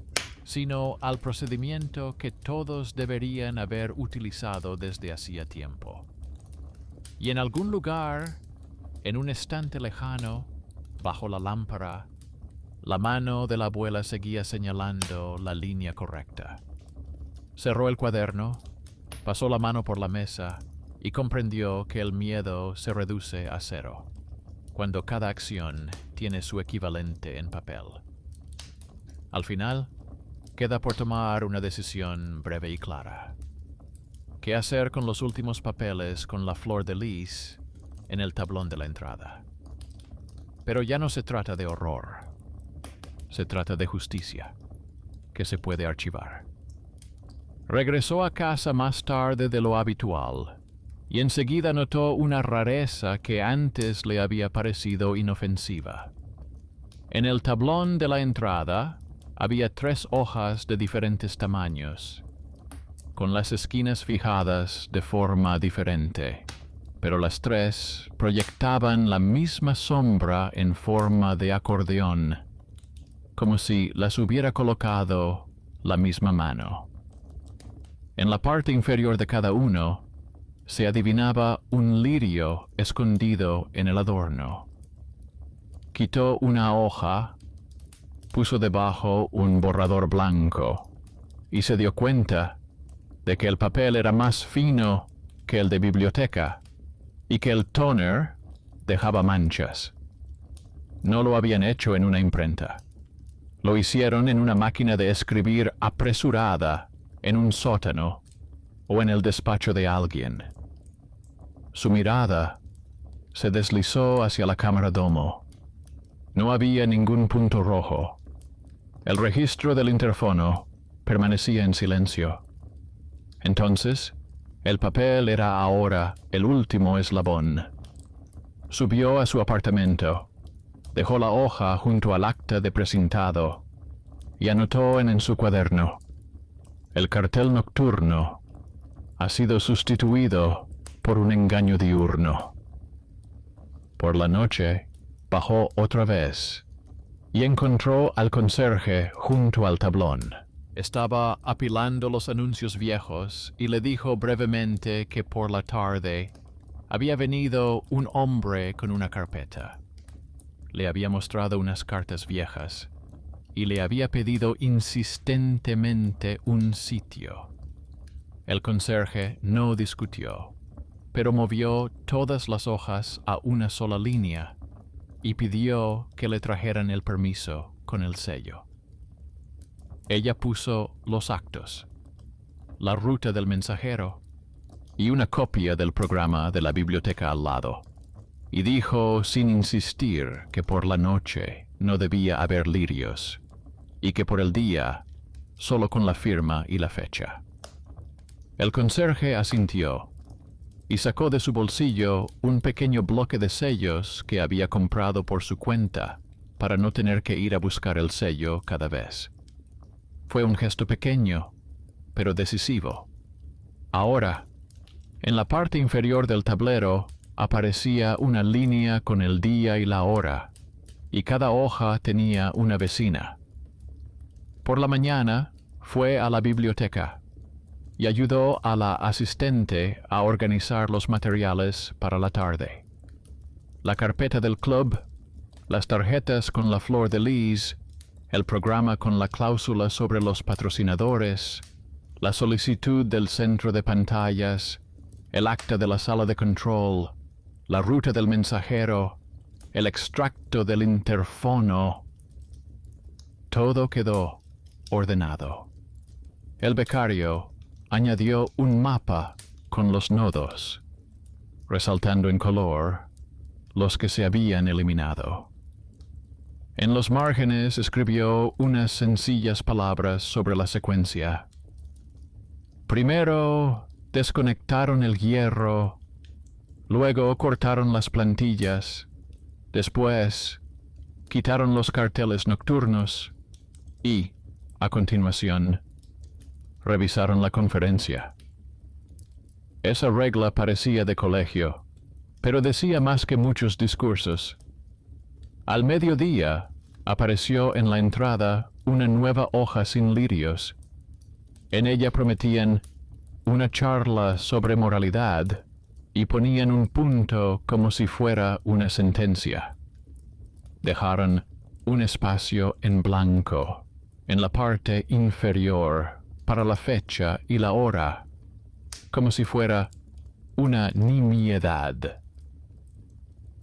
sino al procedimiento que todos deberían haber utilizado desde hacía tiempo. Y en algún lugar, en un estante lejano, bajo la lámpara, la mano de la abuela seguía señalando la línea correcta. Cerró el cuaderno, pasó la mano por la mesa y comprendió que el miedo se reduce a cero, cuando cada acción tiene su equivalente en papel. Al final, queda por tomar una decisión breve y clara. ¿Qué hacer con los últimos papeles con la flor de lis en el tablón de la entrada? Pero ya no se trata de horror. Se trata de justicia, que se puede archivar. Regresó a casa más tarde de lo habitual, y enseguida notó una rareza que antes le había parecido inofensiva. En el tablón de la entrada había 3 hojas de diferentes tamaños, con las esquinas fijadas de forma diferente, pero las 3 proyectaban la misma sombra en forma de acordeón, como si las hubiera colocado la misma mano. En la parte inferior de cada uno se adivinaba un lirio escondido en el adorno. Quitó una hoja, puso debajo un borrador blanco y se dio cuenta de que el papel era más fino que el de biblioteca y que el tóner dejaba manchas. No lo habían hecho en una imprenta. Lo hicieron en una máquina de escribir apresurada en un sótano o en el despacho de alguien. Su mirada se deslizó hacia la cámara domo. No había ningún punto rojo. El registro del interfono permanecía en silencio. Entonces, el papel era ahora el último eslabón. Subió a su apartamento, dejó la hoja junto al acta de presentado y anotó en su cuaderno: el cartel nocturno ha sido sustituido por un engaño diurno. Por la noche, bajó otra vez y encontró al conserje junto al tablón. Estaba apilando los anuncios viejos y le dijo brevemente que por la tarde había venido un hombre con una carpeta. Le había mostrado unas cartas viejas y le había pedido insistentemente un sitio. El conserje no discutió, pero movió todas las hojas a una sola línea y pidió que le trajeran el permiso con el sello. Ella puso los actos, la ruta del mensajero y una copia del programa de la biblioteca al lado, y dijo sin insistir que por la noche no debía haber lirios y que por el día solo con la firma y la fecha. El conserje asintió y sacó de su bolsillo un pequeño bloque de sellos que había comprado por su cuenta para no tener que ir a buscar el sello cada vez. Fue un gesto pequeño, pero decisivo. Ahora, en la parte inferior del tablero aparecía una línea con el día y la hora, y cada hoja tenía una vecina. Por la mañana fue a la biblioteca y ayudó a la asistente a organizar los materiales para la tarde. La carpeta del club, las tarjetas con la flor de lis, el programa con la cláusula sobre los patrocinadores, la solicitud del centro de pantallas, el acta de la sala de control, la ruta del mensajero, el extracto del interfono. Todo quedó ordenado. El becario añadió un mapa con los nodos, resaltando en color los que se habían eliminado. En los márgenes escribió unas sencillas palabras sobre la secuencia. Primero desconectaron el hierro, luego cortaron las plantillas, después quitaron los carteles nocturnos y, a continuación, revisaron la conferencia. Esa regla parecía de colegio, pero decía más que muchos discursos. Al mediodía apareció en la entrada una nueva hoja sin lirios. En ella prometían una charla sobre moralidad y ponían un punto como si fuera una sentencia. Dejaron un espacio en blanco en la parte inferior para la fecha y la hora, como si fuera una nimiedad.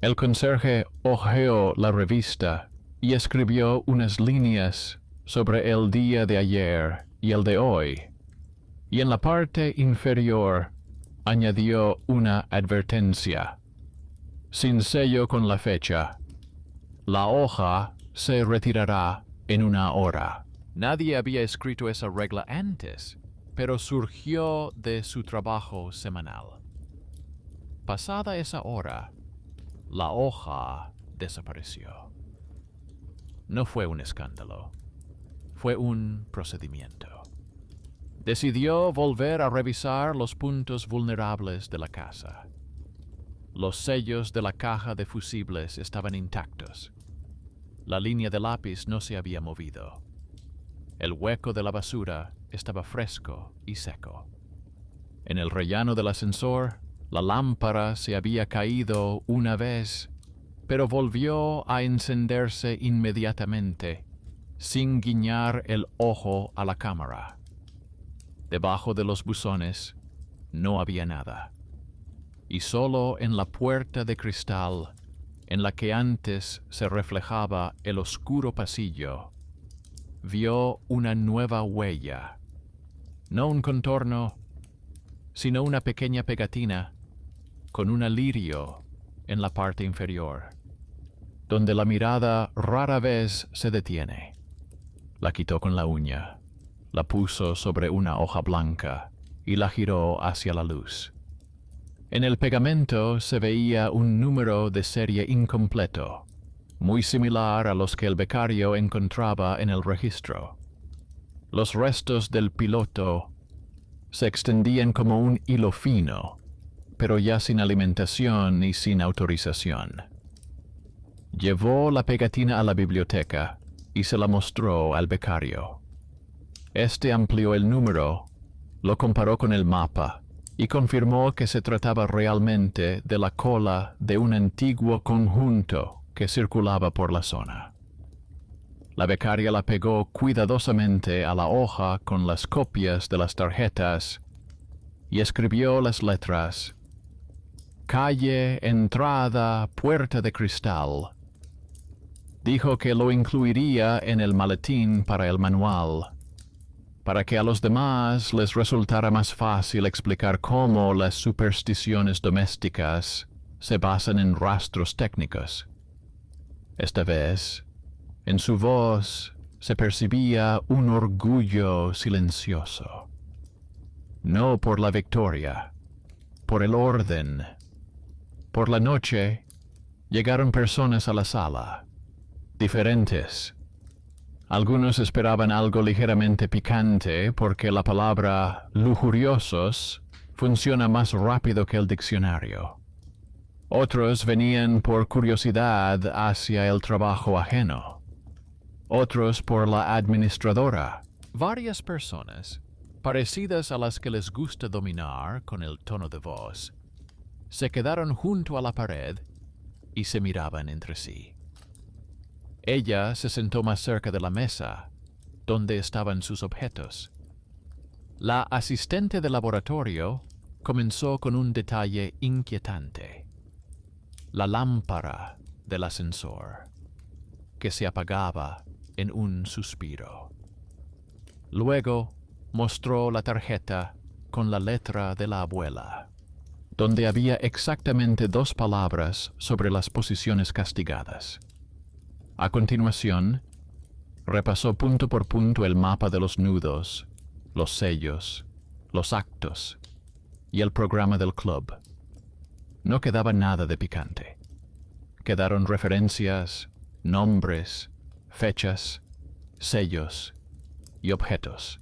El conserje hojeó la revista y escribió unas líneas sobre el día de ayer y el de hoy, y en la parte inferior añadió una advertencia. Sin sello con la fecha, la hoja se retirará en una hora. Nadie había escrito esa regla antes, pero surgió de su trabajo semanal. Pasada esa hora, la hoja desapareció. No fue un escándalo, fue un procedimiento. Decidió volver a revisar los puntos vulnerables de la casa. Los sellos de la caja de fusibles estaban intactos. La línea de lápiz no se había movido. El hueco de la basura estaba fresco y seco. En el rellano del ascensor, la lámpara se había caído una vez, pero volvió a encenderse inmediatamente, sin guiñar el ojo a la cámara. Debajo de los buzones no había nada, y solo en la puerta de cristal, en la que antes se reflejaba el oscuro pasillo, vio una nueva huella, no un contorno, sino una pequeña pegatina con un lirio en la parte inferior, donde la mirada rara vez se detiene. La quitó con la uña, la puso sobre una hoja blanca y la giró hacia la luz. En el pegamento se veía un número de serie incompleto, muy similar a los que el becario encontraba en el registro. Los restos del piloto se extendían como un hilo fino, pero ya sin alimentación y sin autorización. Llevó la pegatina a la biblioteca y se la mostró al becario. Este amplió el número, lo comparó con el mapa y confirmó que se trataba realmente de la cola de un antiguo conjunto que circulaba por la zona. La becaria la pegó cuidadosamente a la hoja con las copias de las tarjetas y escribió las letras: Calle, entrada, puerta de cristal. Dijo que lo incluiría en el maletín para el manual, para que a los demás les resultara más fácil explicar cómo las supersticiones domésticas se basan en rastros técnicos. Esta vez, en su voz se percibía un orgullo silencioso. No por la victoria, por el orden. Por la noche, llegaron personas a la sala, diferentes. Algunos esperaban algo ligeramente picante porque la palabra lujuriosos funciona más rápido que el diccionario. Otros venían por curiosidad hacia el trabajo ajeno. Otros por la administradora. Varias personas, parecidas a las que les gusta dominar con el tono de voz, se quedaron junto a la pared y se miraban entre sí. Ella se sentó más cerca de la mesa, donde estaban sus objetos. La asistente de laboratorio comenzó con un detalle inquietante: la lámpara del ascensor, que se apagaba en un suspiro. Luego mostró la tarjeta con la letra de la abuela, donde había exactamente 2 palabras sobre las posiciones castigadas. A continuación, repasó punto por punto el mapa de los nudos, los sellos, los actos y el programa del club. No quedaba nada de picante. Quedaron referencias, nombres, fechas, sellos y objetos.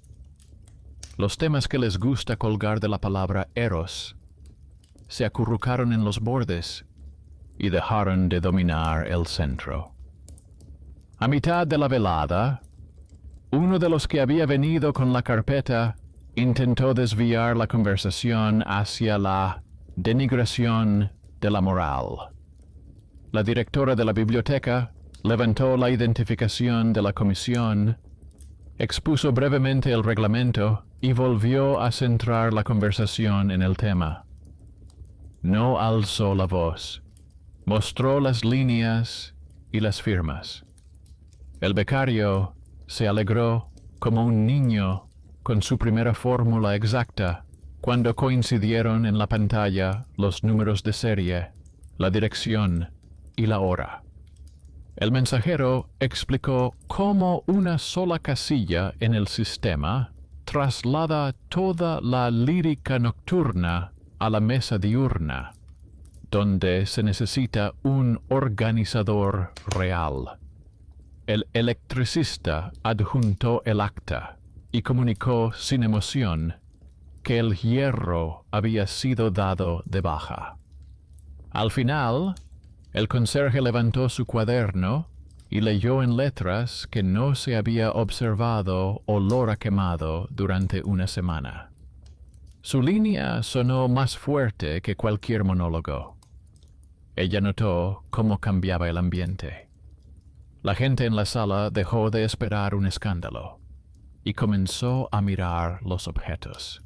Los temas que les gusta colgar de la palabra eros se acurrucaron en los bordes y dejaron de dominar el centro. A mitad de la velada, uno de los que había venido con la carpeta intentó desviar la conversación hacia la denigración de la moral. La directora de la biblioteca levantó la identificación de la comisión, expuso brevemente el reglamento y volvió a centrar la conversación en el tema. No alzó la voz. Mostró las líneas y las firmas. El becario se alegró como un niño con su primera fórmula exacta cuando coincidieron en la pantalla los números de serie, la dirección y la hora. El mensajero explicó cómo una sola casilla en el sistema traslada toda la lírica nocturna a la mesa diurna, donde se necesita un organizador real. El electricista adjuntó el acta y comunicó sin emoción que el hierro había sido dado de baja. Al final, el conserje levantó su cuaderno y leyó en letras que no se había observado olor a quemado durante una semana. Su línea sonó más fuerte que cualquier monólogo. Ella notó cómo cambiaba el ambiente. La gente en la sala dejó de esperar un escándalo y comenzó a mirar los objetos.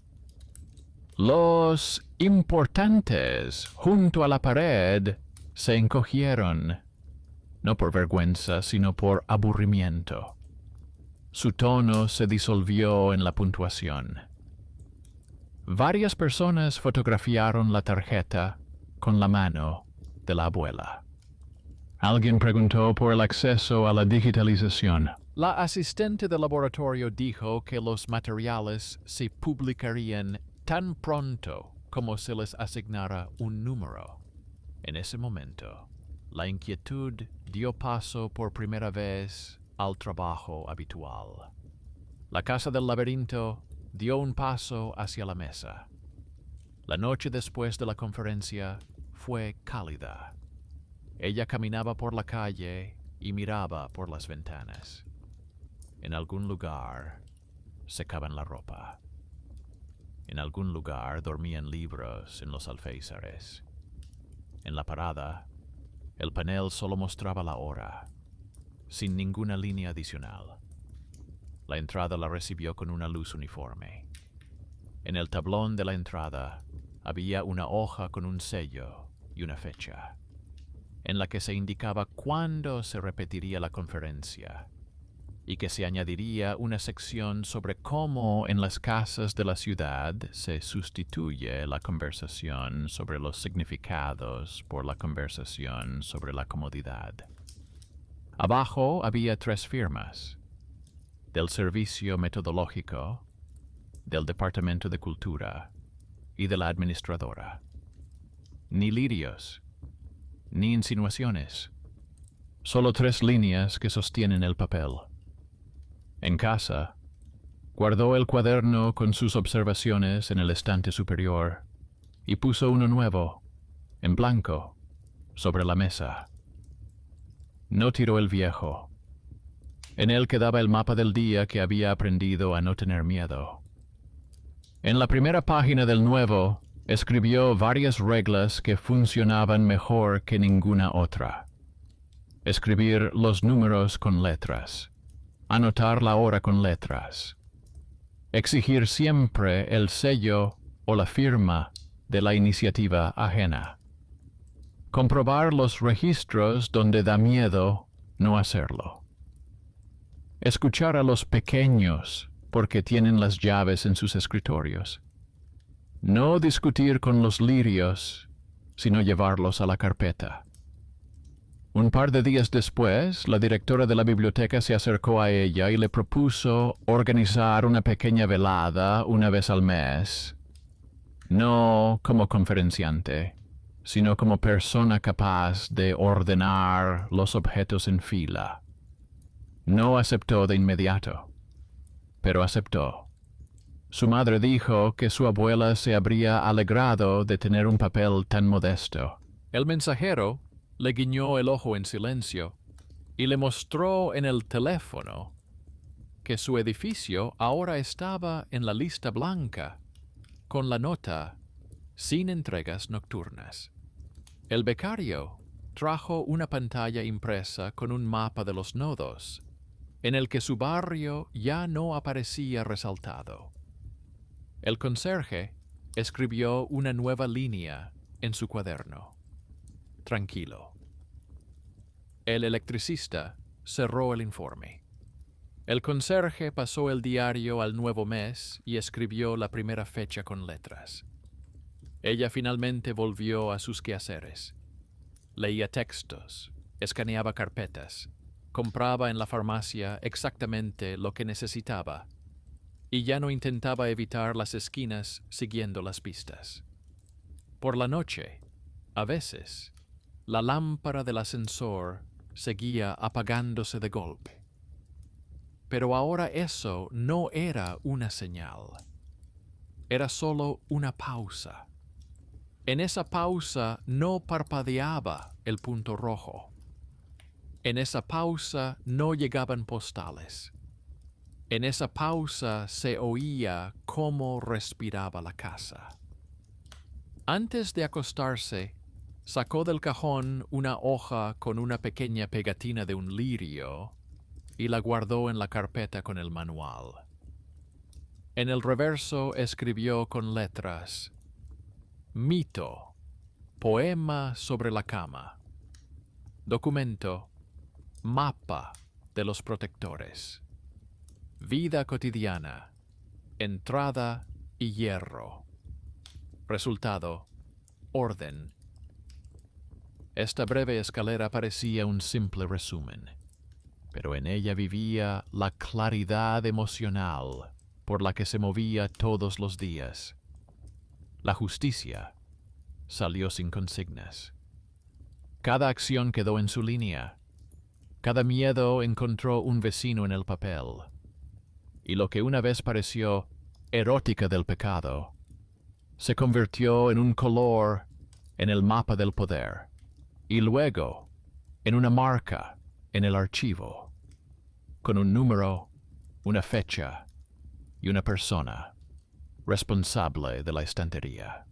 Los importantes junto a la pared se encogieron, no por vergüenza, sino por aburrimiento. Su tono se disolvió en la puntuación. Varias personas fotografiaron la tarjeta con la mano de la abuela. Alguien preguntó por el acceso a la digitalización. La asistente del laboratorio dijo que los materiales se publicarían tan pronto como se les asignara un número. En ese momento, la inquietud dio paso por primera vez al trabajo habitual. La casa del laberinto dio un paso hacia la mesa. La noche después de la conferencia fue cálida. Ella caminaba por la calle y miraba por las ventanas. En algún lugar secaban la ropa. En algún lugar dormían libros en los alféizares. En la parada, el panel solo mostraba la hora. sin ninguna línea adicional. La entrada la recibió con una luz uniforme. En el tablón de la entrada había una hoja con un sello y una fecha, en la que se indicaba cuándo se repetiría la conferencia, y que se añadiría una sección sobre cómo en las casas de la ciudad se sustituye la conversación sobre los significados por la conversación sobre la comodidad. Abajo había 3 firmas: del Servicio Metodológico, del Departamento de Cultura y de la administradora. Ni lirios, ni insinuaciones, solo 3 líneas que sostienen el papel. En casa, guardó el cuaderno con sus observaciones en el estante superior y puso uno nuevo, en blanco, sobre la mesa. No tiró el viejo. En él quedaba el mapa del día que había aprendido a no tener miedo. En la primera página del nuevo, escribió varias reglas que funcionaban mejor que ninguna otra. Escribir los números con letras. Anotar la hora con letras. Exigir siempre el sello o la firma de la iniciativa ajena. Comprobar los registros donde da miedo no hacerlo. Escuchar a los pequeños porque tienen las llaves en sus escritorios. No discutir con los lirios, sino llevarlos a la carpeta. Un par de días después, la directora de la biblioteca se acercó a ella y le propuso organizar una pequeña velada una vez al mes, no como conferenciante, sino como persona capaz de ordenar los objetos en fila. No aceptó de inmediato, pero aceptó. Su madre dijo que su abuela se habría alegrado de tener un papel tan modesto. El mensajero le guiñó el ojo en silencio y le mostró en el teléfono que su edificio ahora estaba en la lista blanca, con la nota «Sin entregas nocturnas». El becario trajo una pantalla impresa con un mapa de los nodos, en el que su barrio ya no aparecía resaltado. El conserje escribió una nueva línea en su cuaderno. Tranquilo. El electricista cerró el informe. El conserje pasó el diario al nuevo mes y escribió la primera fecha con letras. Ella finalmente volvió a sus quehaceres. Leía textos, escaneaba carpetas, compraba en la farmacia exactamente lo que necesitaba y ya no intentaba evitar las esquinas siguiendo las pistas. Por la noche, a veces, la lámpara del ascensor seguía apagándose de golpe. Pero ahora eso no era una señal. Era solo una pausa. En esa pausa no parpadeaba el punto rojo. En esa pausa no llegaban postales. En esa pausa se oía cómo respiraba la casa. Antes de acostarse, sacó del cajón una hoja con una pequeña pegatina de un lirio y la guardó en la carpeta con el manual. En el reverso escribió con letras: Mito, poema sobre la cama. Documento, mapa de los protectores. Vida cotidiana, entrada y hierro. Resultado, orden. Esta breve escalera parecía un simple resumen, pero en ella vivía la claridad emocional por la que se movía todos los días. La justicia salió sin consignas. Cada acción quedó en su línea. Cada miedo encontró un vecino en el papel. Y lo que una vez pareció erótica del pecado, se convirtió en un color en el mapa del poder, y luego en una marca en el archivo, con un número, una fecha y una persona responsable de la estantería.